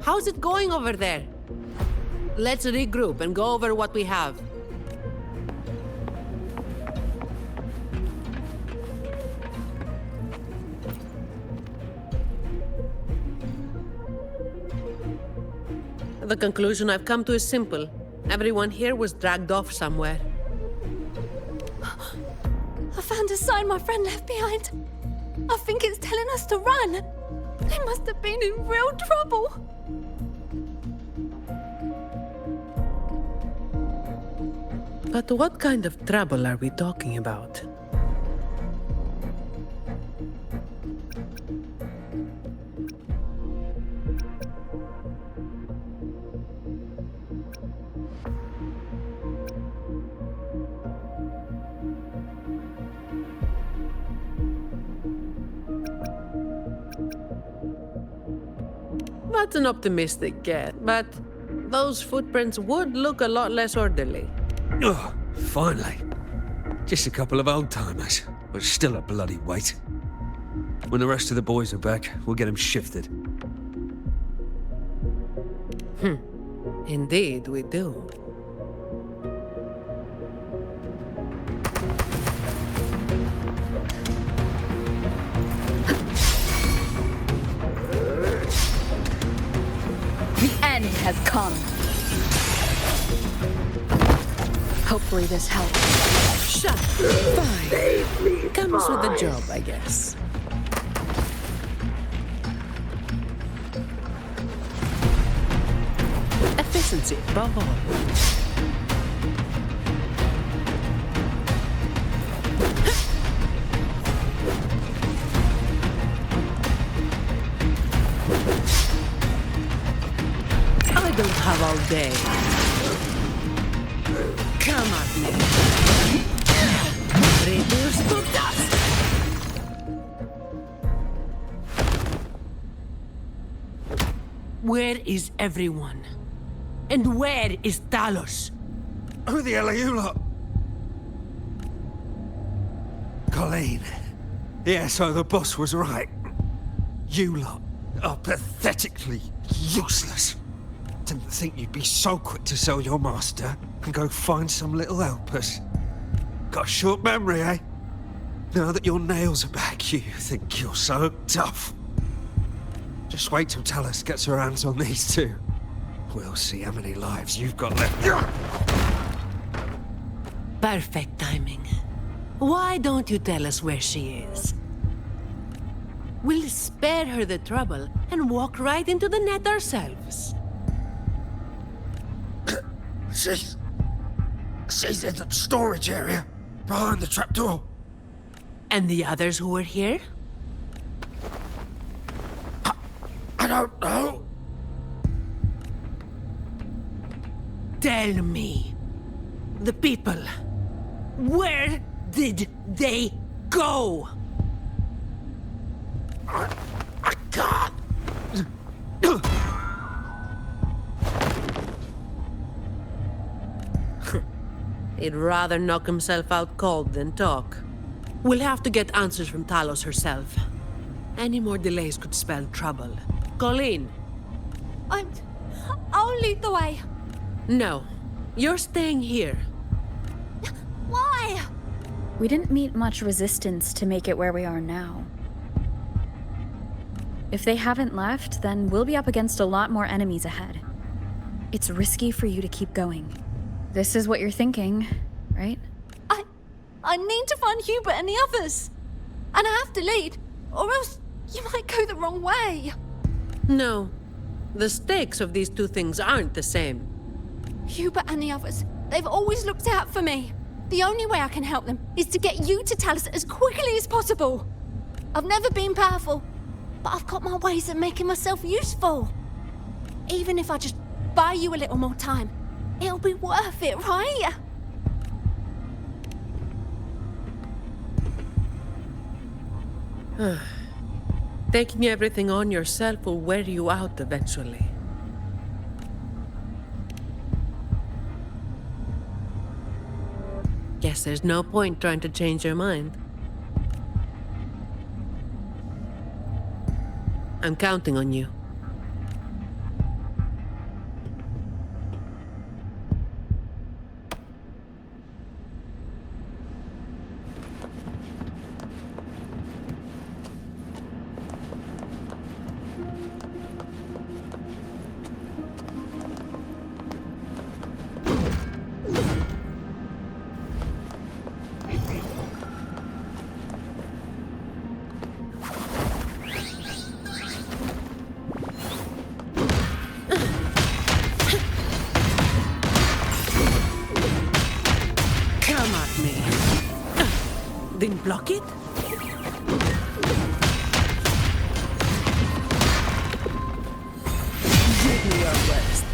How's it going over there? Let's regroup and go over what we have. The conclusion I've come to is simple. Everyone here was dragged off somewhere. I found a sign my friend left behind. I think it's telling us to run. They must have been in real trouble. But what kind of trouble are we talking about? That's an optimistic guess, but those footprints would look a lot less orderly. Oh, finally. Just a couple of old-timers, but still a bloody weight. When the rest of the boys are back, we'll get them shifted. Indeed, we do. The end has come. Hopefully this helps. Shut. Fine. Comes with the job, I guess. Efficiency above all. I don't have all day. Come at me. Reduce to dust. Where is everyone? And where is Talos? Who the hell are you lot? Colleen. Yeah, so the boss was right. You lot are pathetically useless. Didn't think you'd be so quick to sell your master and go find some little helpers. Got a short memory, eh? Now that your nails are back, you think you're so tough. Just wait till Talos gets her hands on these two. We'll see how many lives you've got left. Perfect timing. Why don't you tell us where she is? We'll spare her the trouble and walk right into the net ourselves. She's in the storage area, behind the trapdoor. And the others who were here? I don't know. Tell me. The people. Where did they go? I can't. He'd rather knock himself out cold than talk. We'll have to get answers from Talos herself. Any more delays could spell trouble. Colleen. I'll lead the way. No. You're staying here. Why? We didn't meet much resistance to make it where we are now. If they haven't left, then we'll be up against a lot more enemies ahead. It's risky for you to keep going. This is what you're thinking, right? I need to find Hubert and the others. And I have to lead, or else you might go the wrong way. No. The stakes of these two things aren't the same. Hubert and the others, they've always looked out for me. The only way I can help them is to get you to Talos as quickly as possible. I've never been powerful, but I've got my ways of making myself useful. Even if I just buy you a little more time, it'll be worth it, right? Taking everything on yourself will wear you out eventually. Guess there's no point trying to change your mind. I'm counting on you. Then block it? Give me your worst.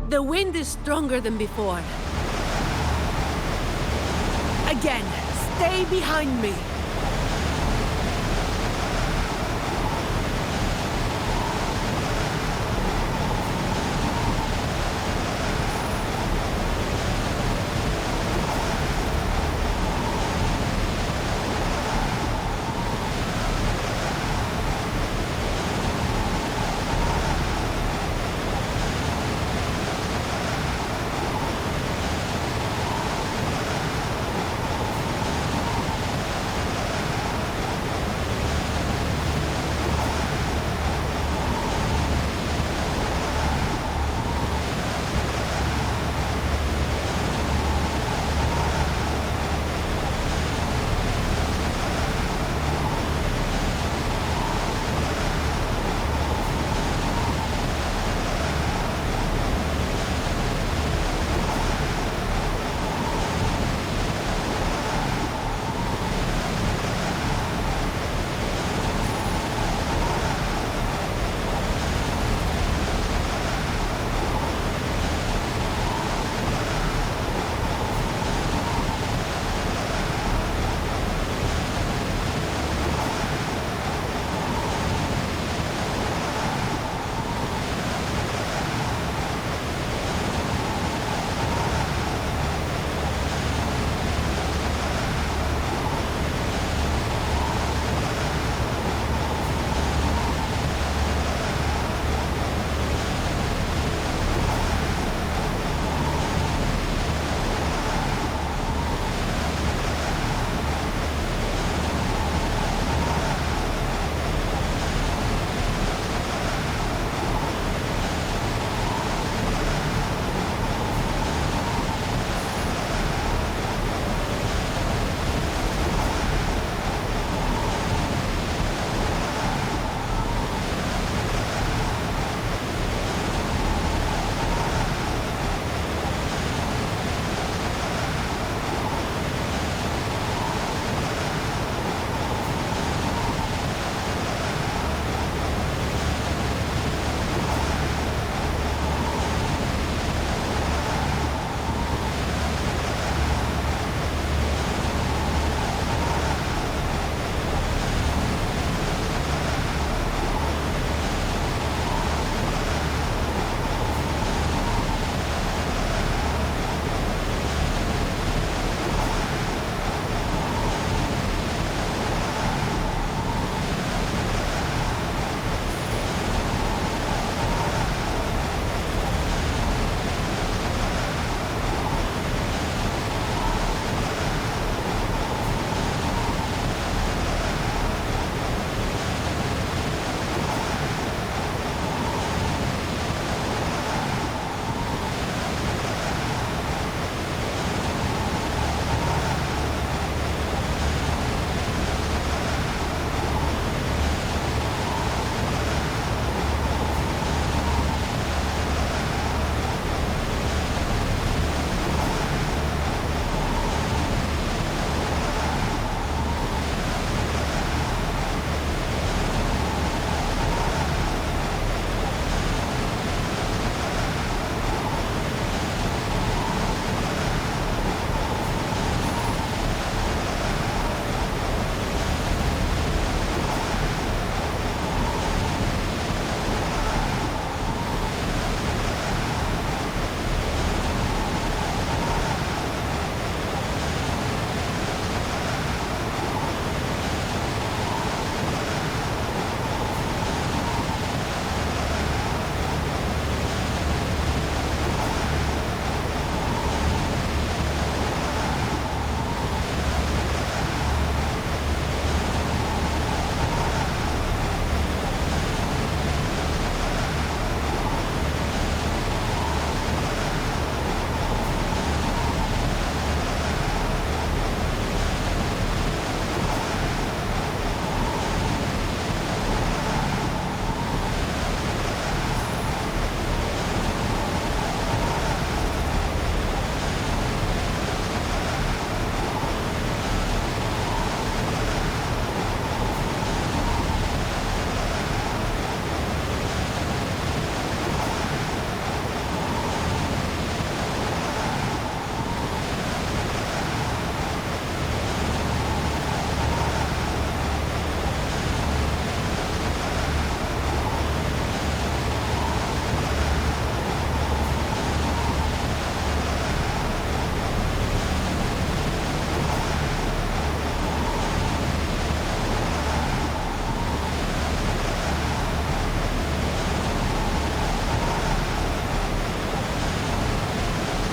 The wind is stronger than before. Again, stay behind me.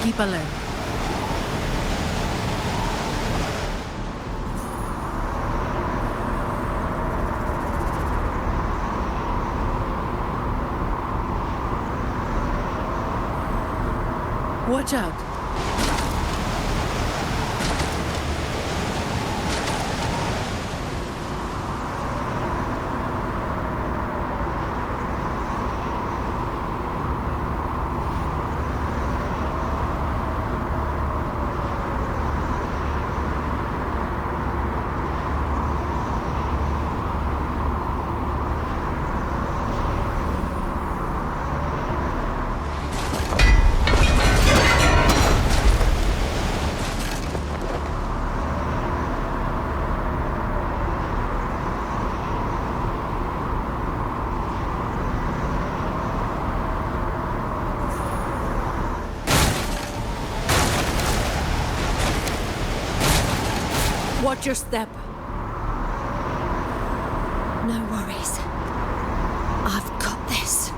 Keep alert. Watch out. Watch your step. No worries. I've got this.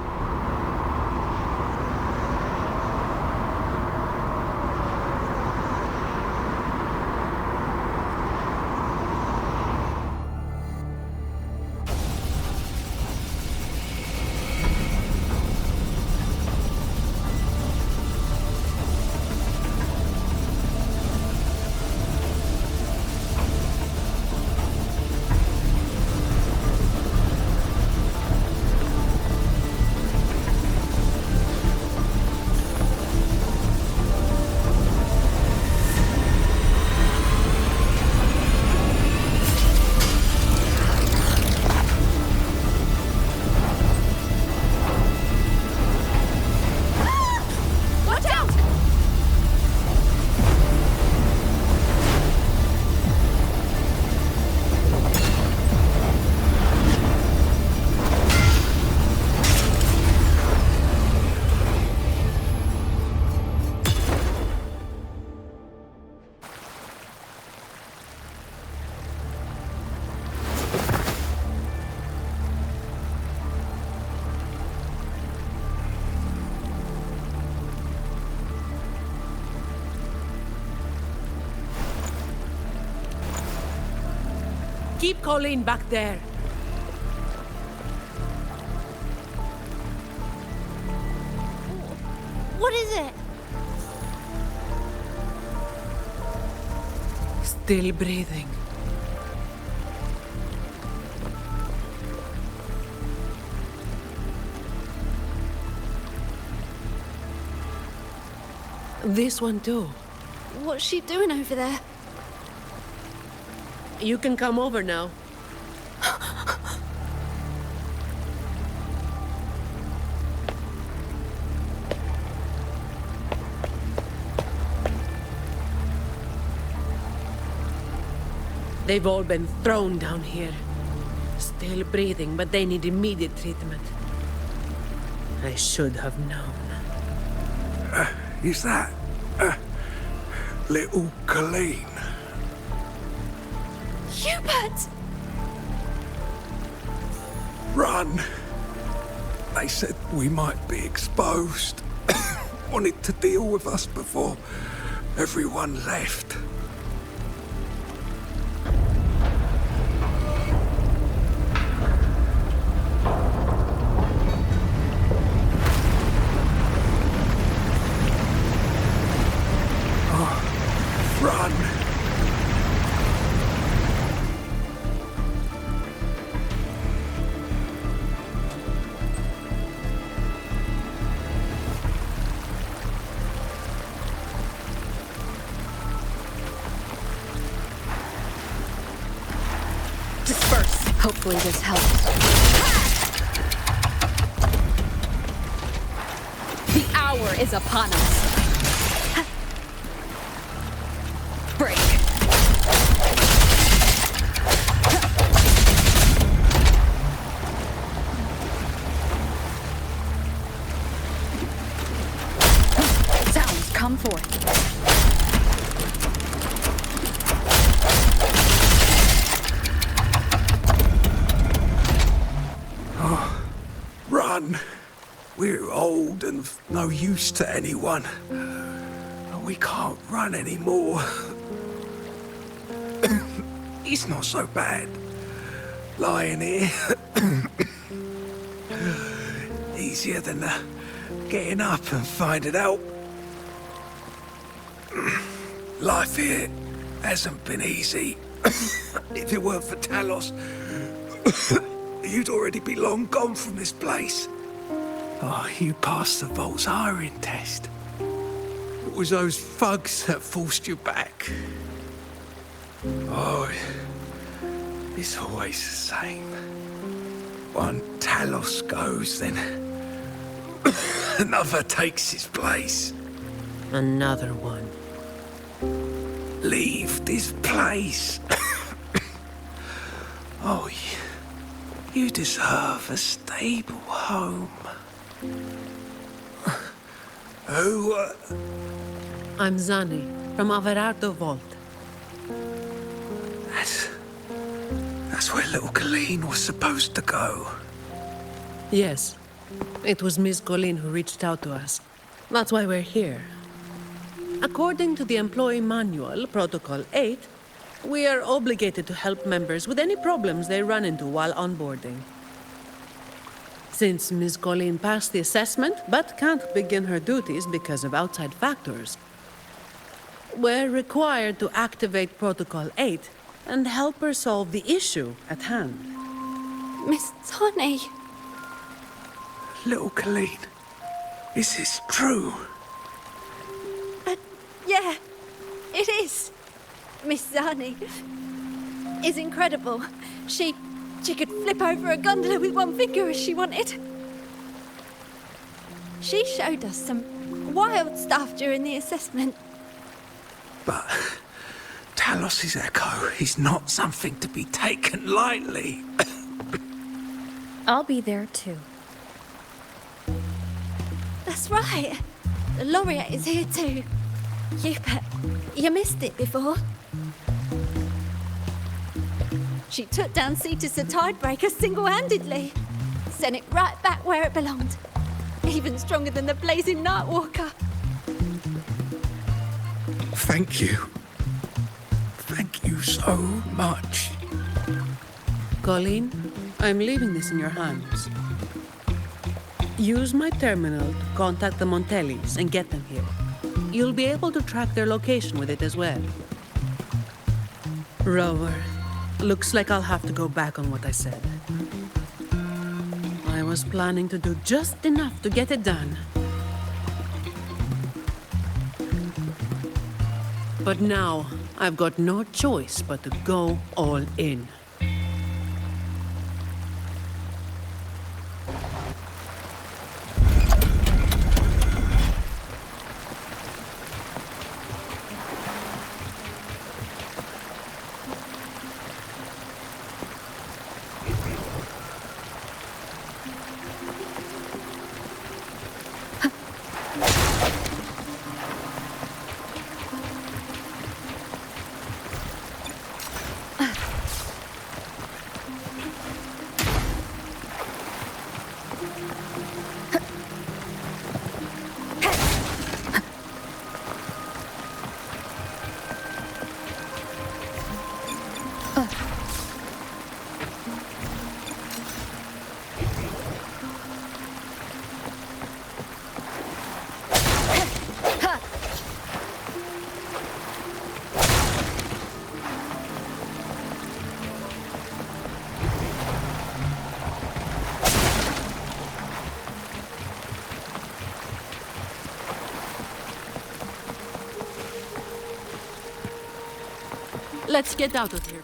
Keep Colleen back there. What is it? Still breathing. This one too. What's she doing over there? You can come over now. They've all been thrown down here. Still breathing, but they need immediate treatment. I should have known. Is that little Colleen? Hubert! Run! They said we might be exposed. Wanted to deal with us before everyone left. Run! Disperse. Hopefully this helps. The hour is upon us. Break. Sounds come forth. Run! We're old and of no use to anyone. We can't run anymore. It's not so bad. Lying here. Easier than getting up and finding out. Life here hasn't been easy. If it weren't for Talos, you'd already be long gone from this place. Oh, you passed the Vault's hiring test. It was those thugs that forced you back. Oh, it's always the same. One Talos goes, then another takes his place. Another one. Leave this place. Oh, you deserve a stable home. Who, I'm Zani, from Averardo Vault. That's where little Colleen was supposed to go. Yes. It was Miss Colleen who reached out to us. That's why we're here. According to the Employee Manual, Protocol 8, we are obligated to help members with any problems they run into while onboarding. Since Ms. Colleen passed the assessment but can't begin her duties because of outside factors, we're required to activate Protocol 8 and help her solve the issue at hand. Miss Tony. Little Colleen, is this true? Yeah, it is. Miss Zani is incredible. She could flip over a gondola with one finger if she wanted. She showed us some wild stuff during the assessment. But Talos's echo is not something to be taken lightly. I'll be there too. That's right. The laureate is here too. You missed it before. She took down Cetus the Tidebreaker single-handedly. Sent it right back where it belonged. Even stronger than the blazing Nightwalker. Thank you. Thank you so much. Colleen, I'm leaving this in your hands. Use my terminal to contact the Montellis and get them here. You'll be able to track their location with it as well. Rover, looks like I'll have to go back on what I said. I was planning to do just enough to get it done. But now, I've got no choice but to go all in. Let's get out of here.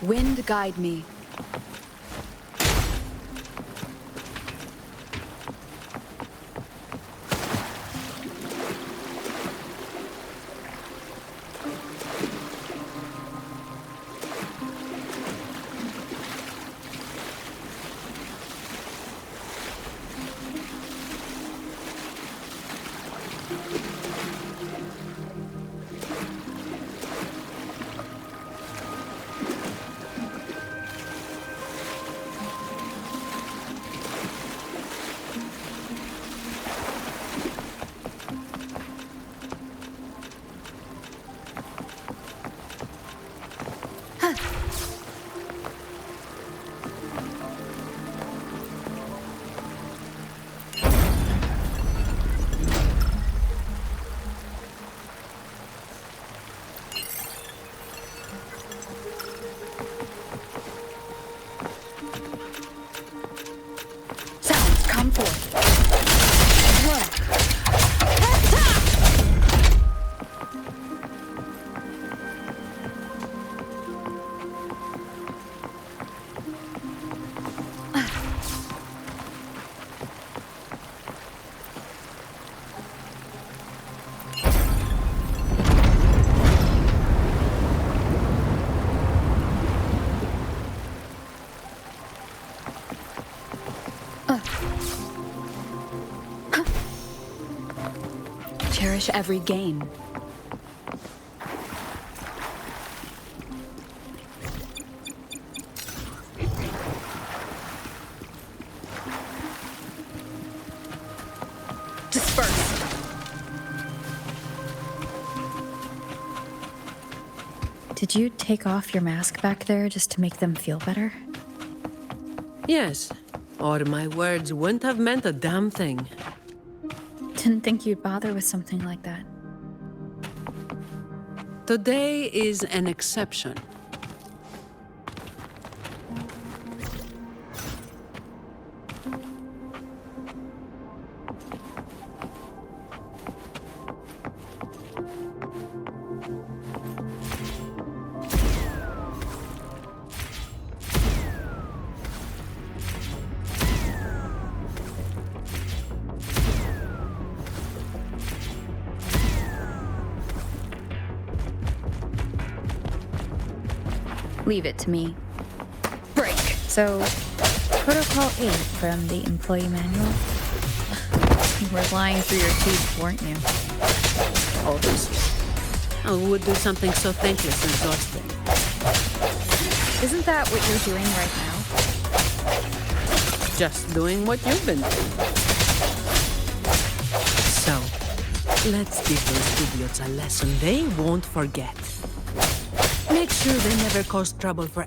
Wind guide me. Come forth. Cherish every gain. Disperse. Did you take off your mask back there just to make them feel better? Yes, or my words wouldn't have meant a damn thing. Didn't think you'd bother with something like that. Today is an exception. Leave it to me. Break. So, Protocol 8 from the employee manual? You were lying through your teeth, weren't you? Always. Who would do something so thankless and exhausting? Isn't that what you're doing right now? Just doing what you've been doing. So, let's give those idiots a lesson they won't forget. Make sure they never cause trouble for...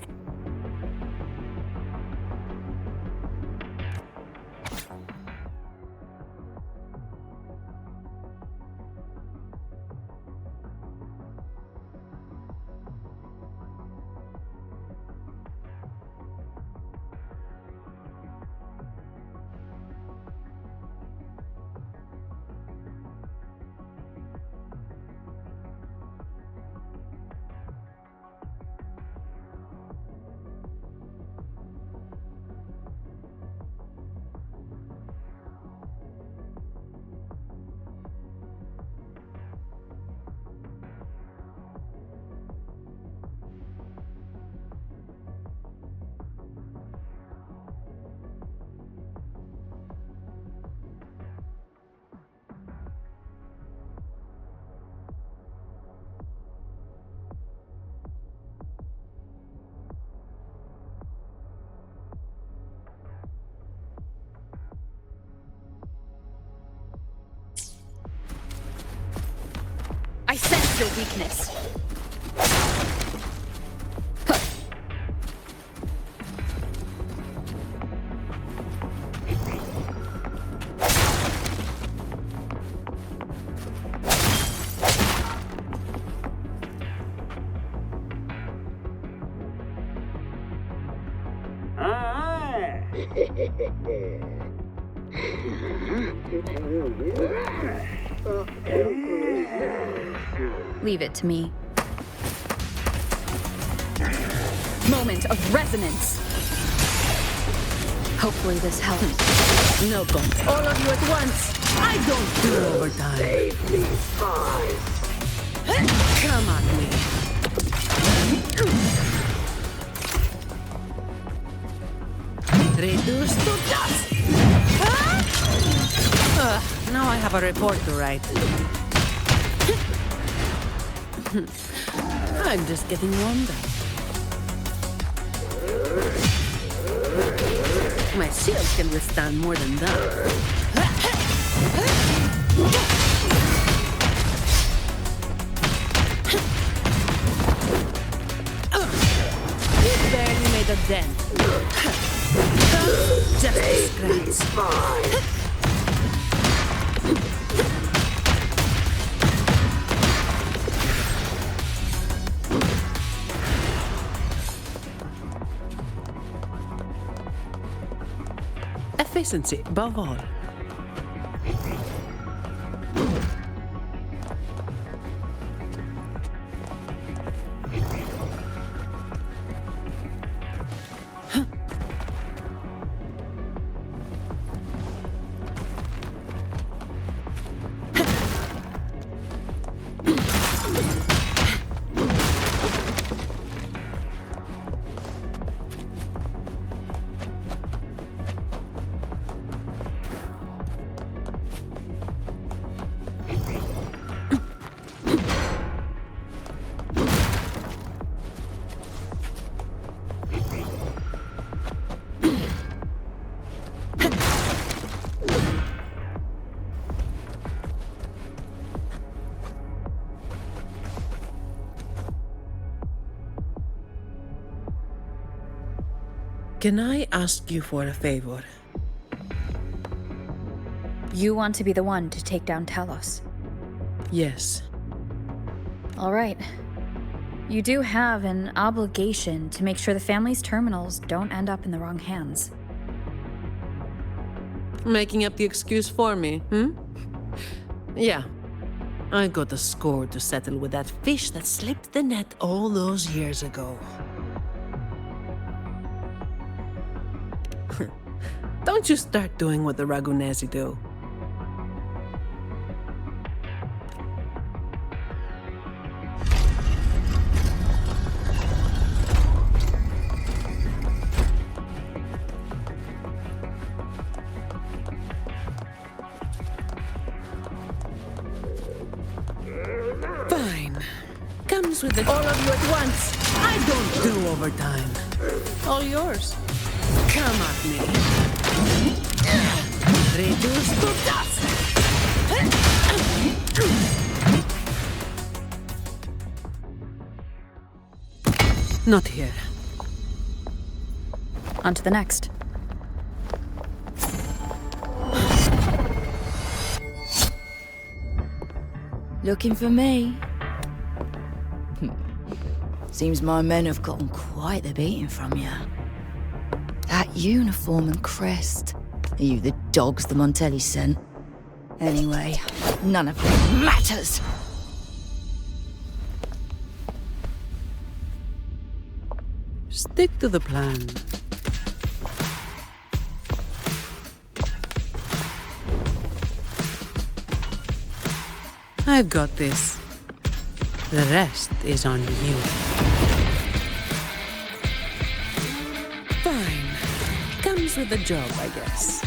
I sense your weakness. Leave it to me. Moment of resonance. Hopefully this helps. No comment. All of you at once. I don't do overtime. Come on, me. Reduce to dust. Now I have a report to write. I'm just getting warmed up. My shields can withstand more than that. You barely made a dent. Just a scratch. Efficiency above all. Can I ask you for a favor? You want to be the one to take down Talos. Yes. All right. You do have an obligation to make sure the family's terminals don't end up in the wrong hands. Making up the excuse for me, Yeah. I got a score to settle with that fish that slipped the net all those years ago. Don't you start doing what the Ragunesi do. Fine. Comes with it. All of you at once. I don't do overtime. All yours. Come at me. Reduce to dust. Not here. On to the next. Looking for me? Seems my men have gotten quite the beating from you. That uniform and crest. Are you the dogs the Montelli sent? Anyway, none of it matters. Stick to the plan. I've got this. The rest is on you. Fine. Comes with the job, I guess.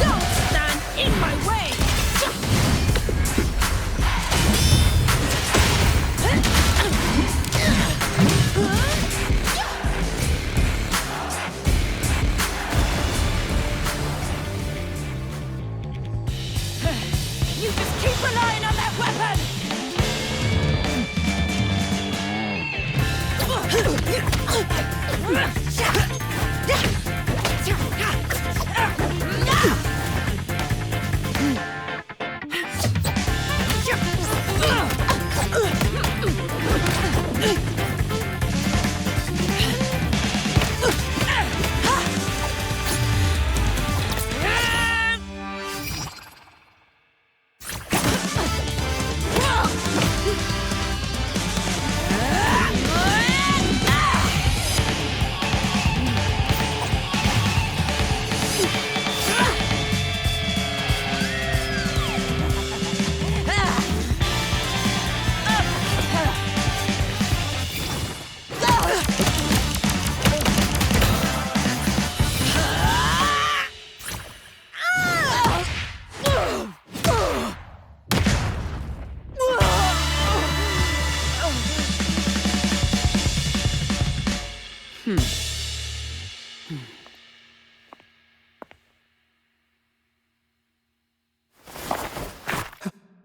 Don't stand in my way! You just keep relying on that weapon!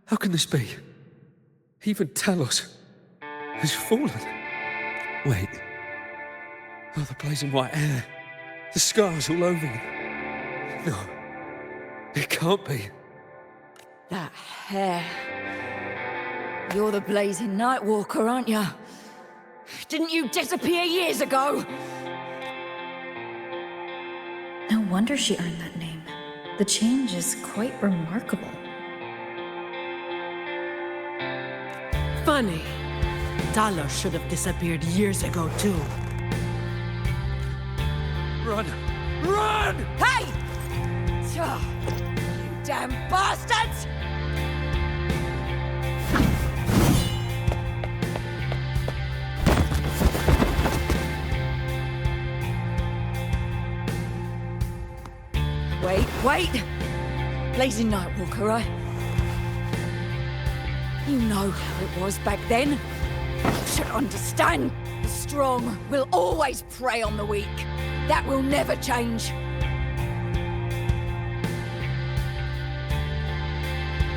How can this be? Even Talos has fallen. Wait. Oh, the blazing white hair. The scars all over him. No. It can't be. That hair. You're the blazing Nightwalker, aren't you? Didn't you disappear years ago? No wonder she earned that name. The change is quite remarkable. Funny. Talos should have disappeared years ago, too. Run! Run! Hey! You damn bastards! Wait! Blazing Nightwalker, right? You know how it was back then. You should understand. The strong will always prey on the weak. That will never change.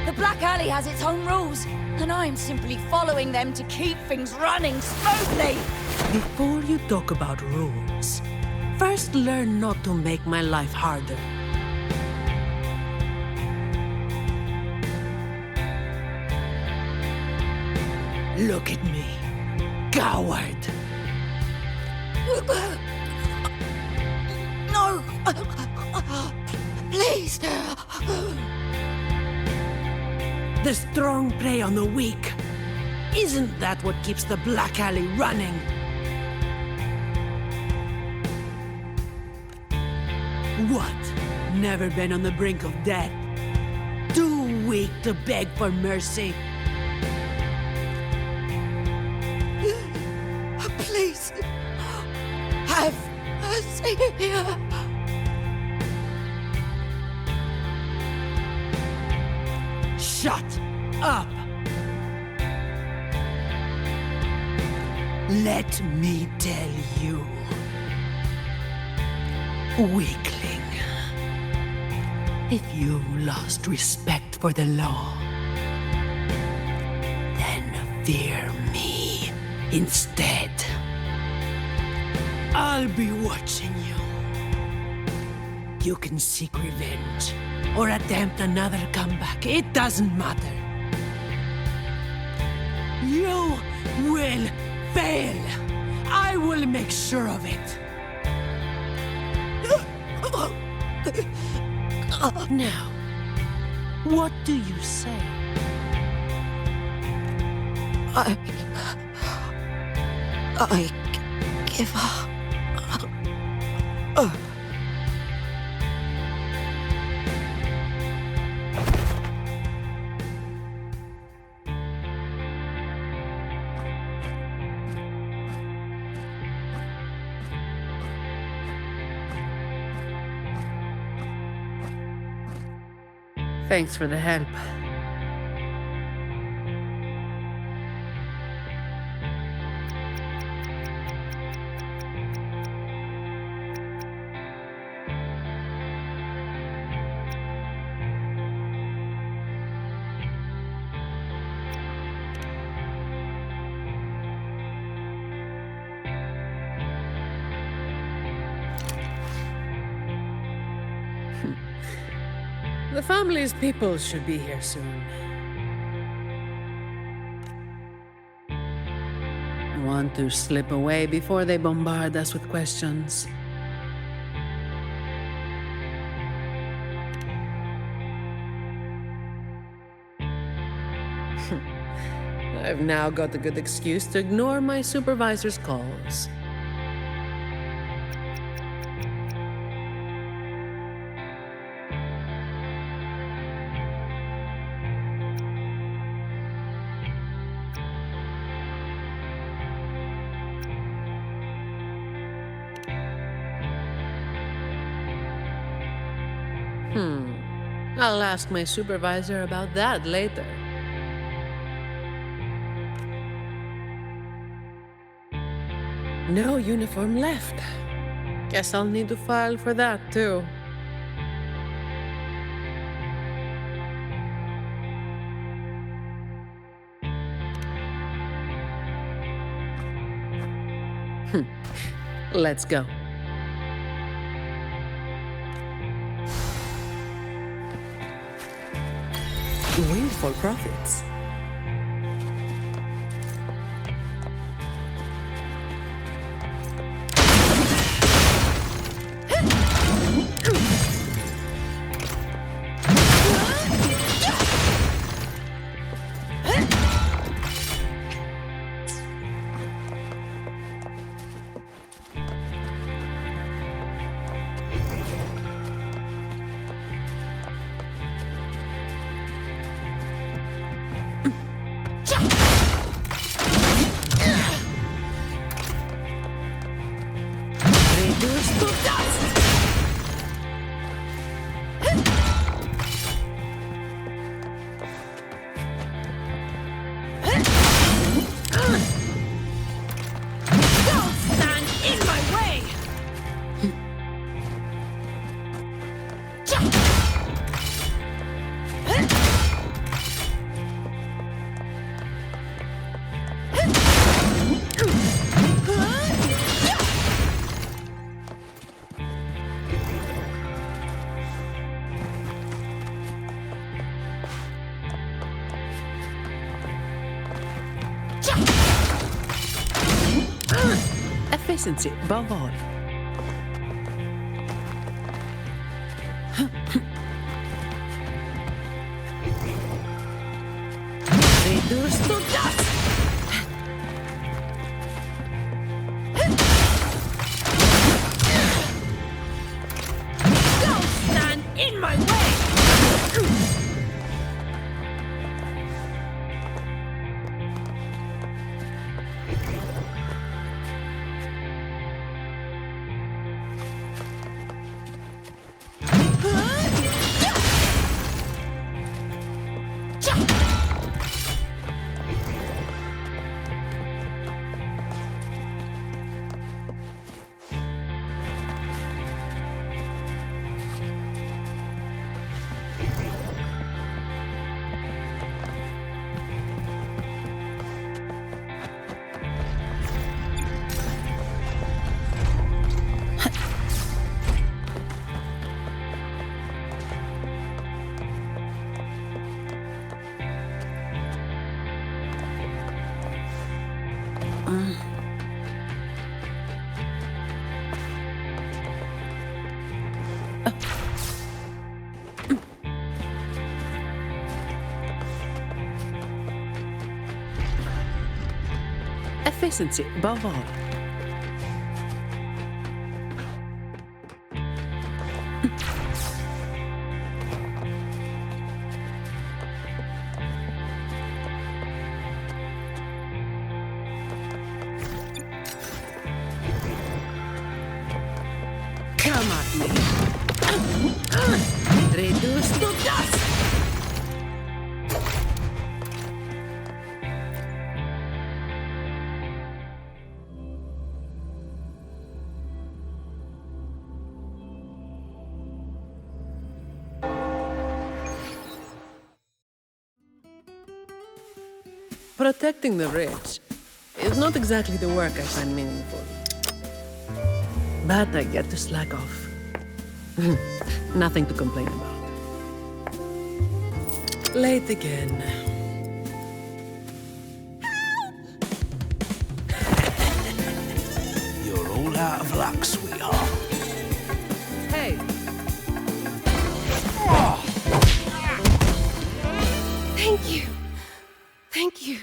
The Black Alley has its own rules, and I'm simply following them to keep things running smoothly. Before you talk about rules, first learn not to make my life harder. Look at me, coward. No! Please! The strong prey on the weak. Isn't that what keeps the Black Alley running? What? Never been on the brink of death? Too weak to beg for mercy? Please! Have mercy! Shut up! Let me tell you, weakling, if you lost respect for the law, then fear me instead. I'll be watching you. You can seek revenge or attempt another comeback. It doesn't matter. You will fail. I will make sure of it. Now, what do you say? I give up. Thanks for the help. The family's people should be here soon. Want to slip away before they bombard us with questions. I've now got a good excuse to ignore my supervisor's calls. I'll ask my supervisor about that later. No uniform left. Guess I'll need to file for that too. Let's go. Windfall profits. Efficiency above all. Reduce to dust! Don't stand in my way! Efficiency above all. Come at me. Reduce to dust! Protecting the rich is not exactly the work I find meaningful. But I get to slack off. Nothing to complain about. Late again. You're all out of luck, sweetheart. Hey! Thank you. Thank you.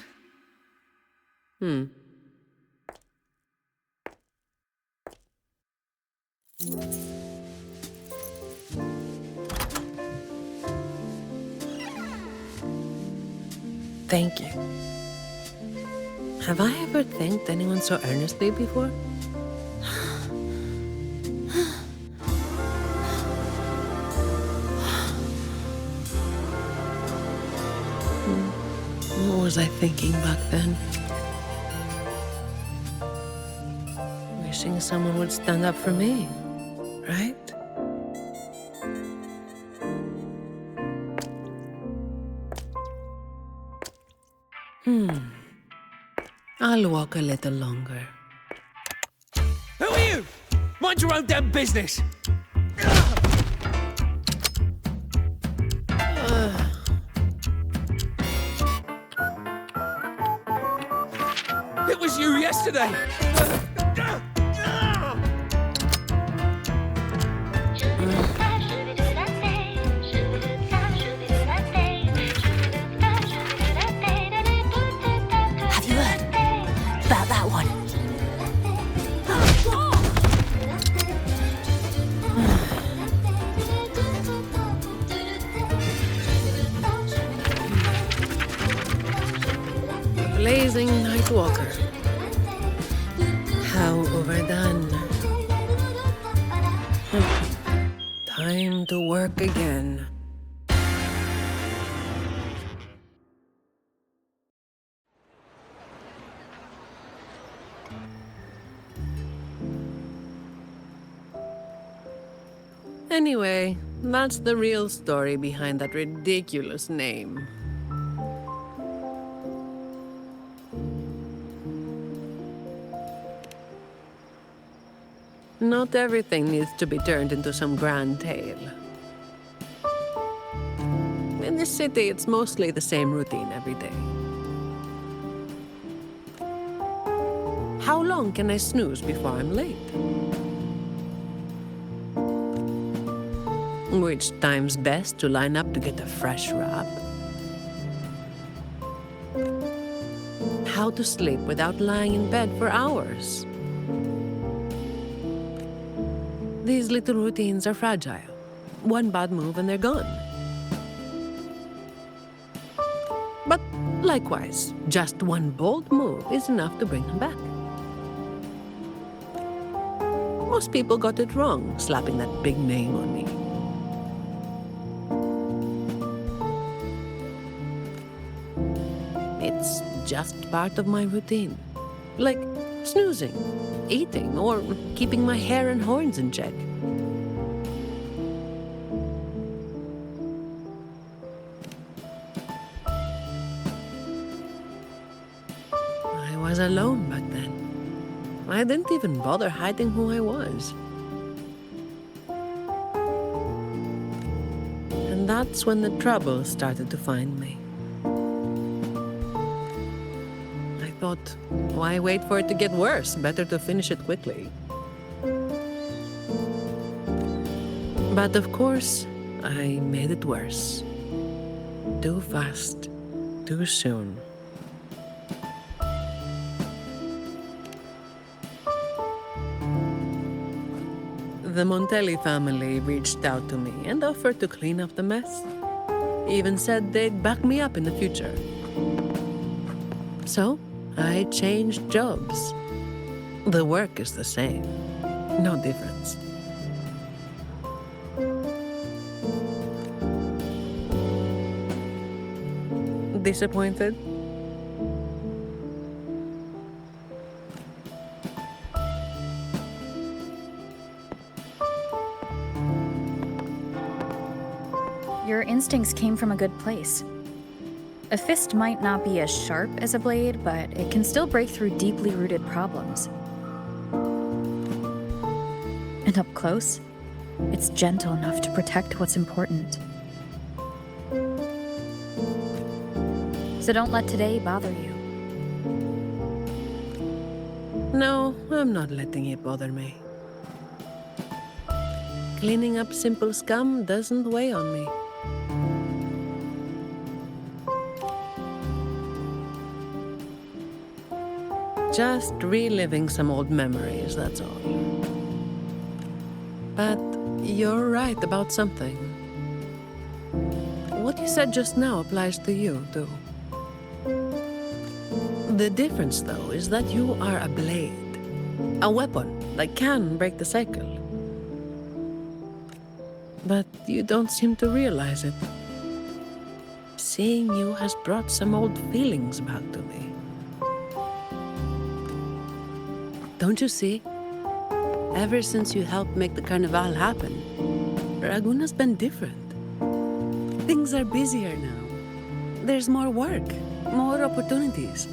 Thank you. Have I ever thanked anyone so earnestly before? What was I thinking back then? Wishing someone would stand up for me, right? I'll walk a little longer. Who are you? Mind your own damn business. It was you yesterday. Have you heard about that one? Blazing Nightwalker. How overdone. Time to work again. Anyway, that's the real story behind that ridiculous name. Not everything needs to be turned into some grand tale. In this city, it's mostly the same routine every day. How long can I snooze before I'm late? Which time's best to line up to get a fresh wrap? How to sleep without lying in bed for hours? These little routines are fragile. One bad move and they're gone. But likewise, just one bold move is enough to bring them back. Most people got it wrong, slapping that big name on me. It's just part of my routine. Like snoozing, eating, or keeping my hair and horns in check. I was alone back then. I didn't even bother hiding who I was. And that's when the trouble started to find me. I thought, why wait for it to get worse? Better to finish it quickly. But of course, I made it worse. Too fast, too soon. The Montelli family reached out to me and offered to clean up the mess. Even said they'd back me up in the future. So, I changed jobs. The work is the same. No difference. Disappointed? Your instincts came from a good place. A fist might not be as sharp as a blade, but it can still break through deeply rooted problems. And up close, it's gentle enough to protect what's important. So don't let today bother you. No, I'm not letting it bother me. Cleaning up simple scum doesn't weigh on me. Just reliving some old memories, that's all. But you're right about something. What you said just now applies to you, too. The difference, though, is that you are a blade. A weapon that can break the cycle. But you don't seem to realize it. Seeing you has brought some old feelings back to me. Don't you see? Ever since you helped make the carnival happen, Raguna's been different. Things are busier now. There's more work, more opportunities.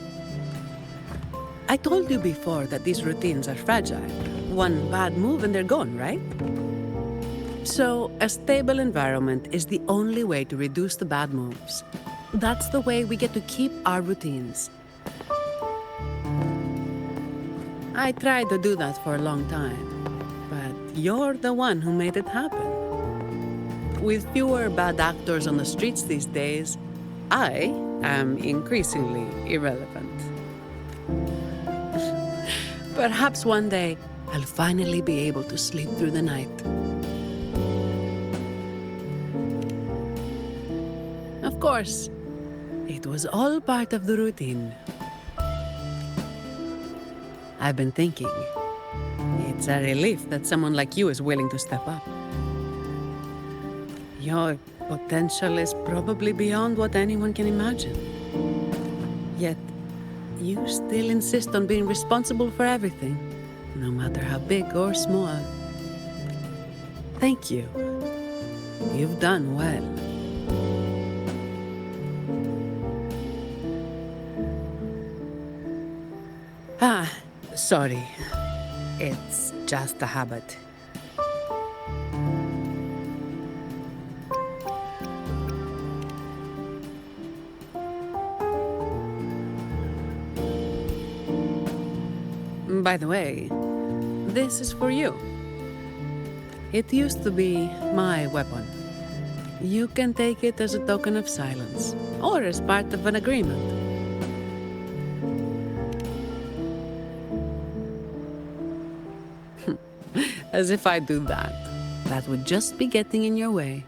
I told you before that these routines are fragile. One bad move and they're gone, right? So, a stable environment is the only way to reduce the bad moves. That's the way we get to keep our routines. I tried to do that for a long time, but you're the one who made it happen. With fewer bad actors on the streets these days, I am increasingly irrelevant. Perhaps one day, I'll finally be able to sleep through the night. Of course, it was all part of the routine. I've been thinking, it's a relief that someone like you is willing to step up. Your potential is probably beyond what anyone can imagine. Yet, you still insist on being responsible for everything, no matter how big or small. Thank you. You've done well. Sorry. It's just a habit. By the way, this is for you. It used to be my weapon. You can take it as a token of silence, or as part of an agreement. As if I do that. That would just be getting in your way.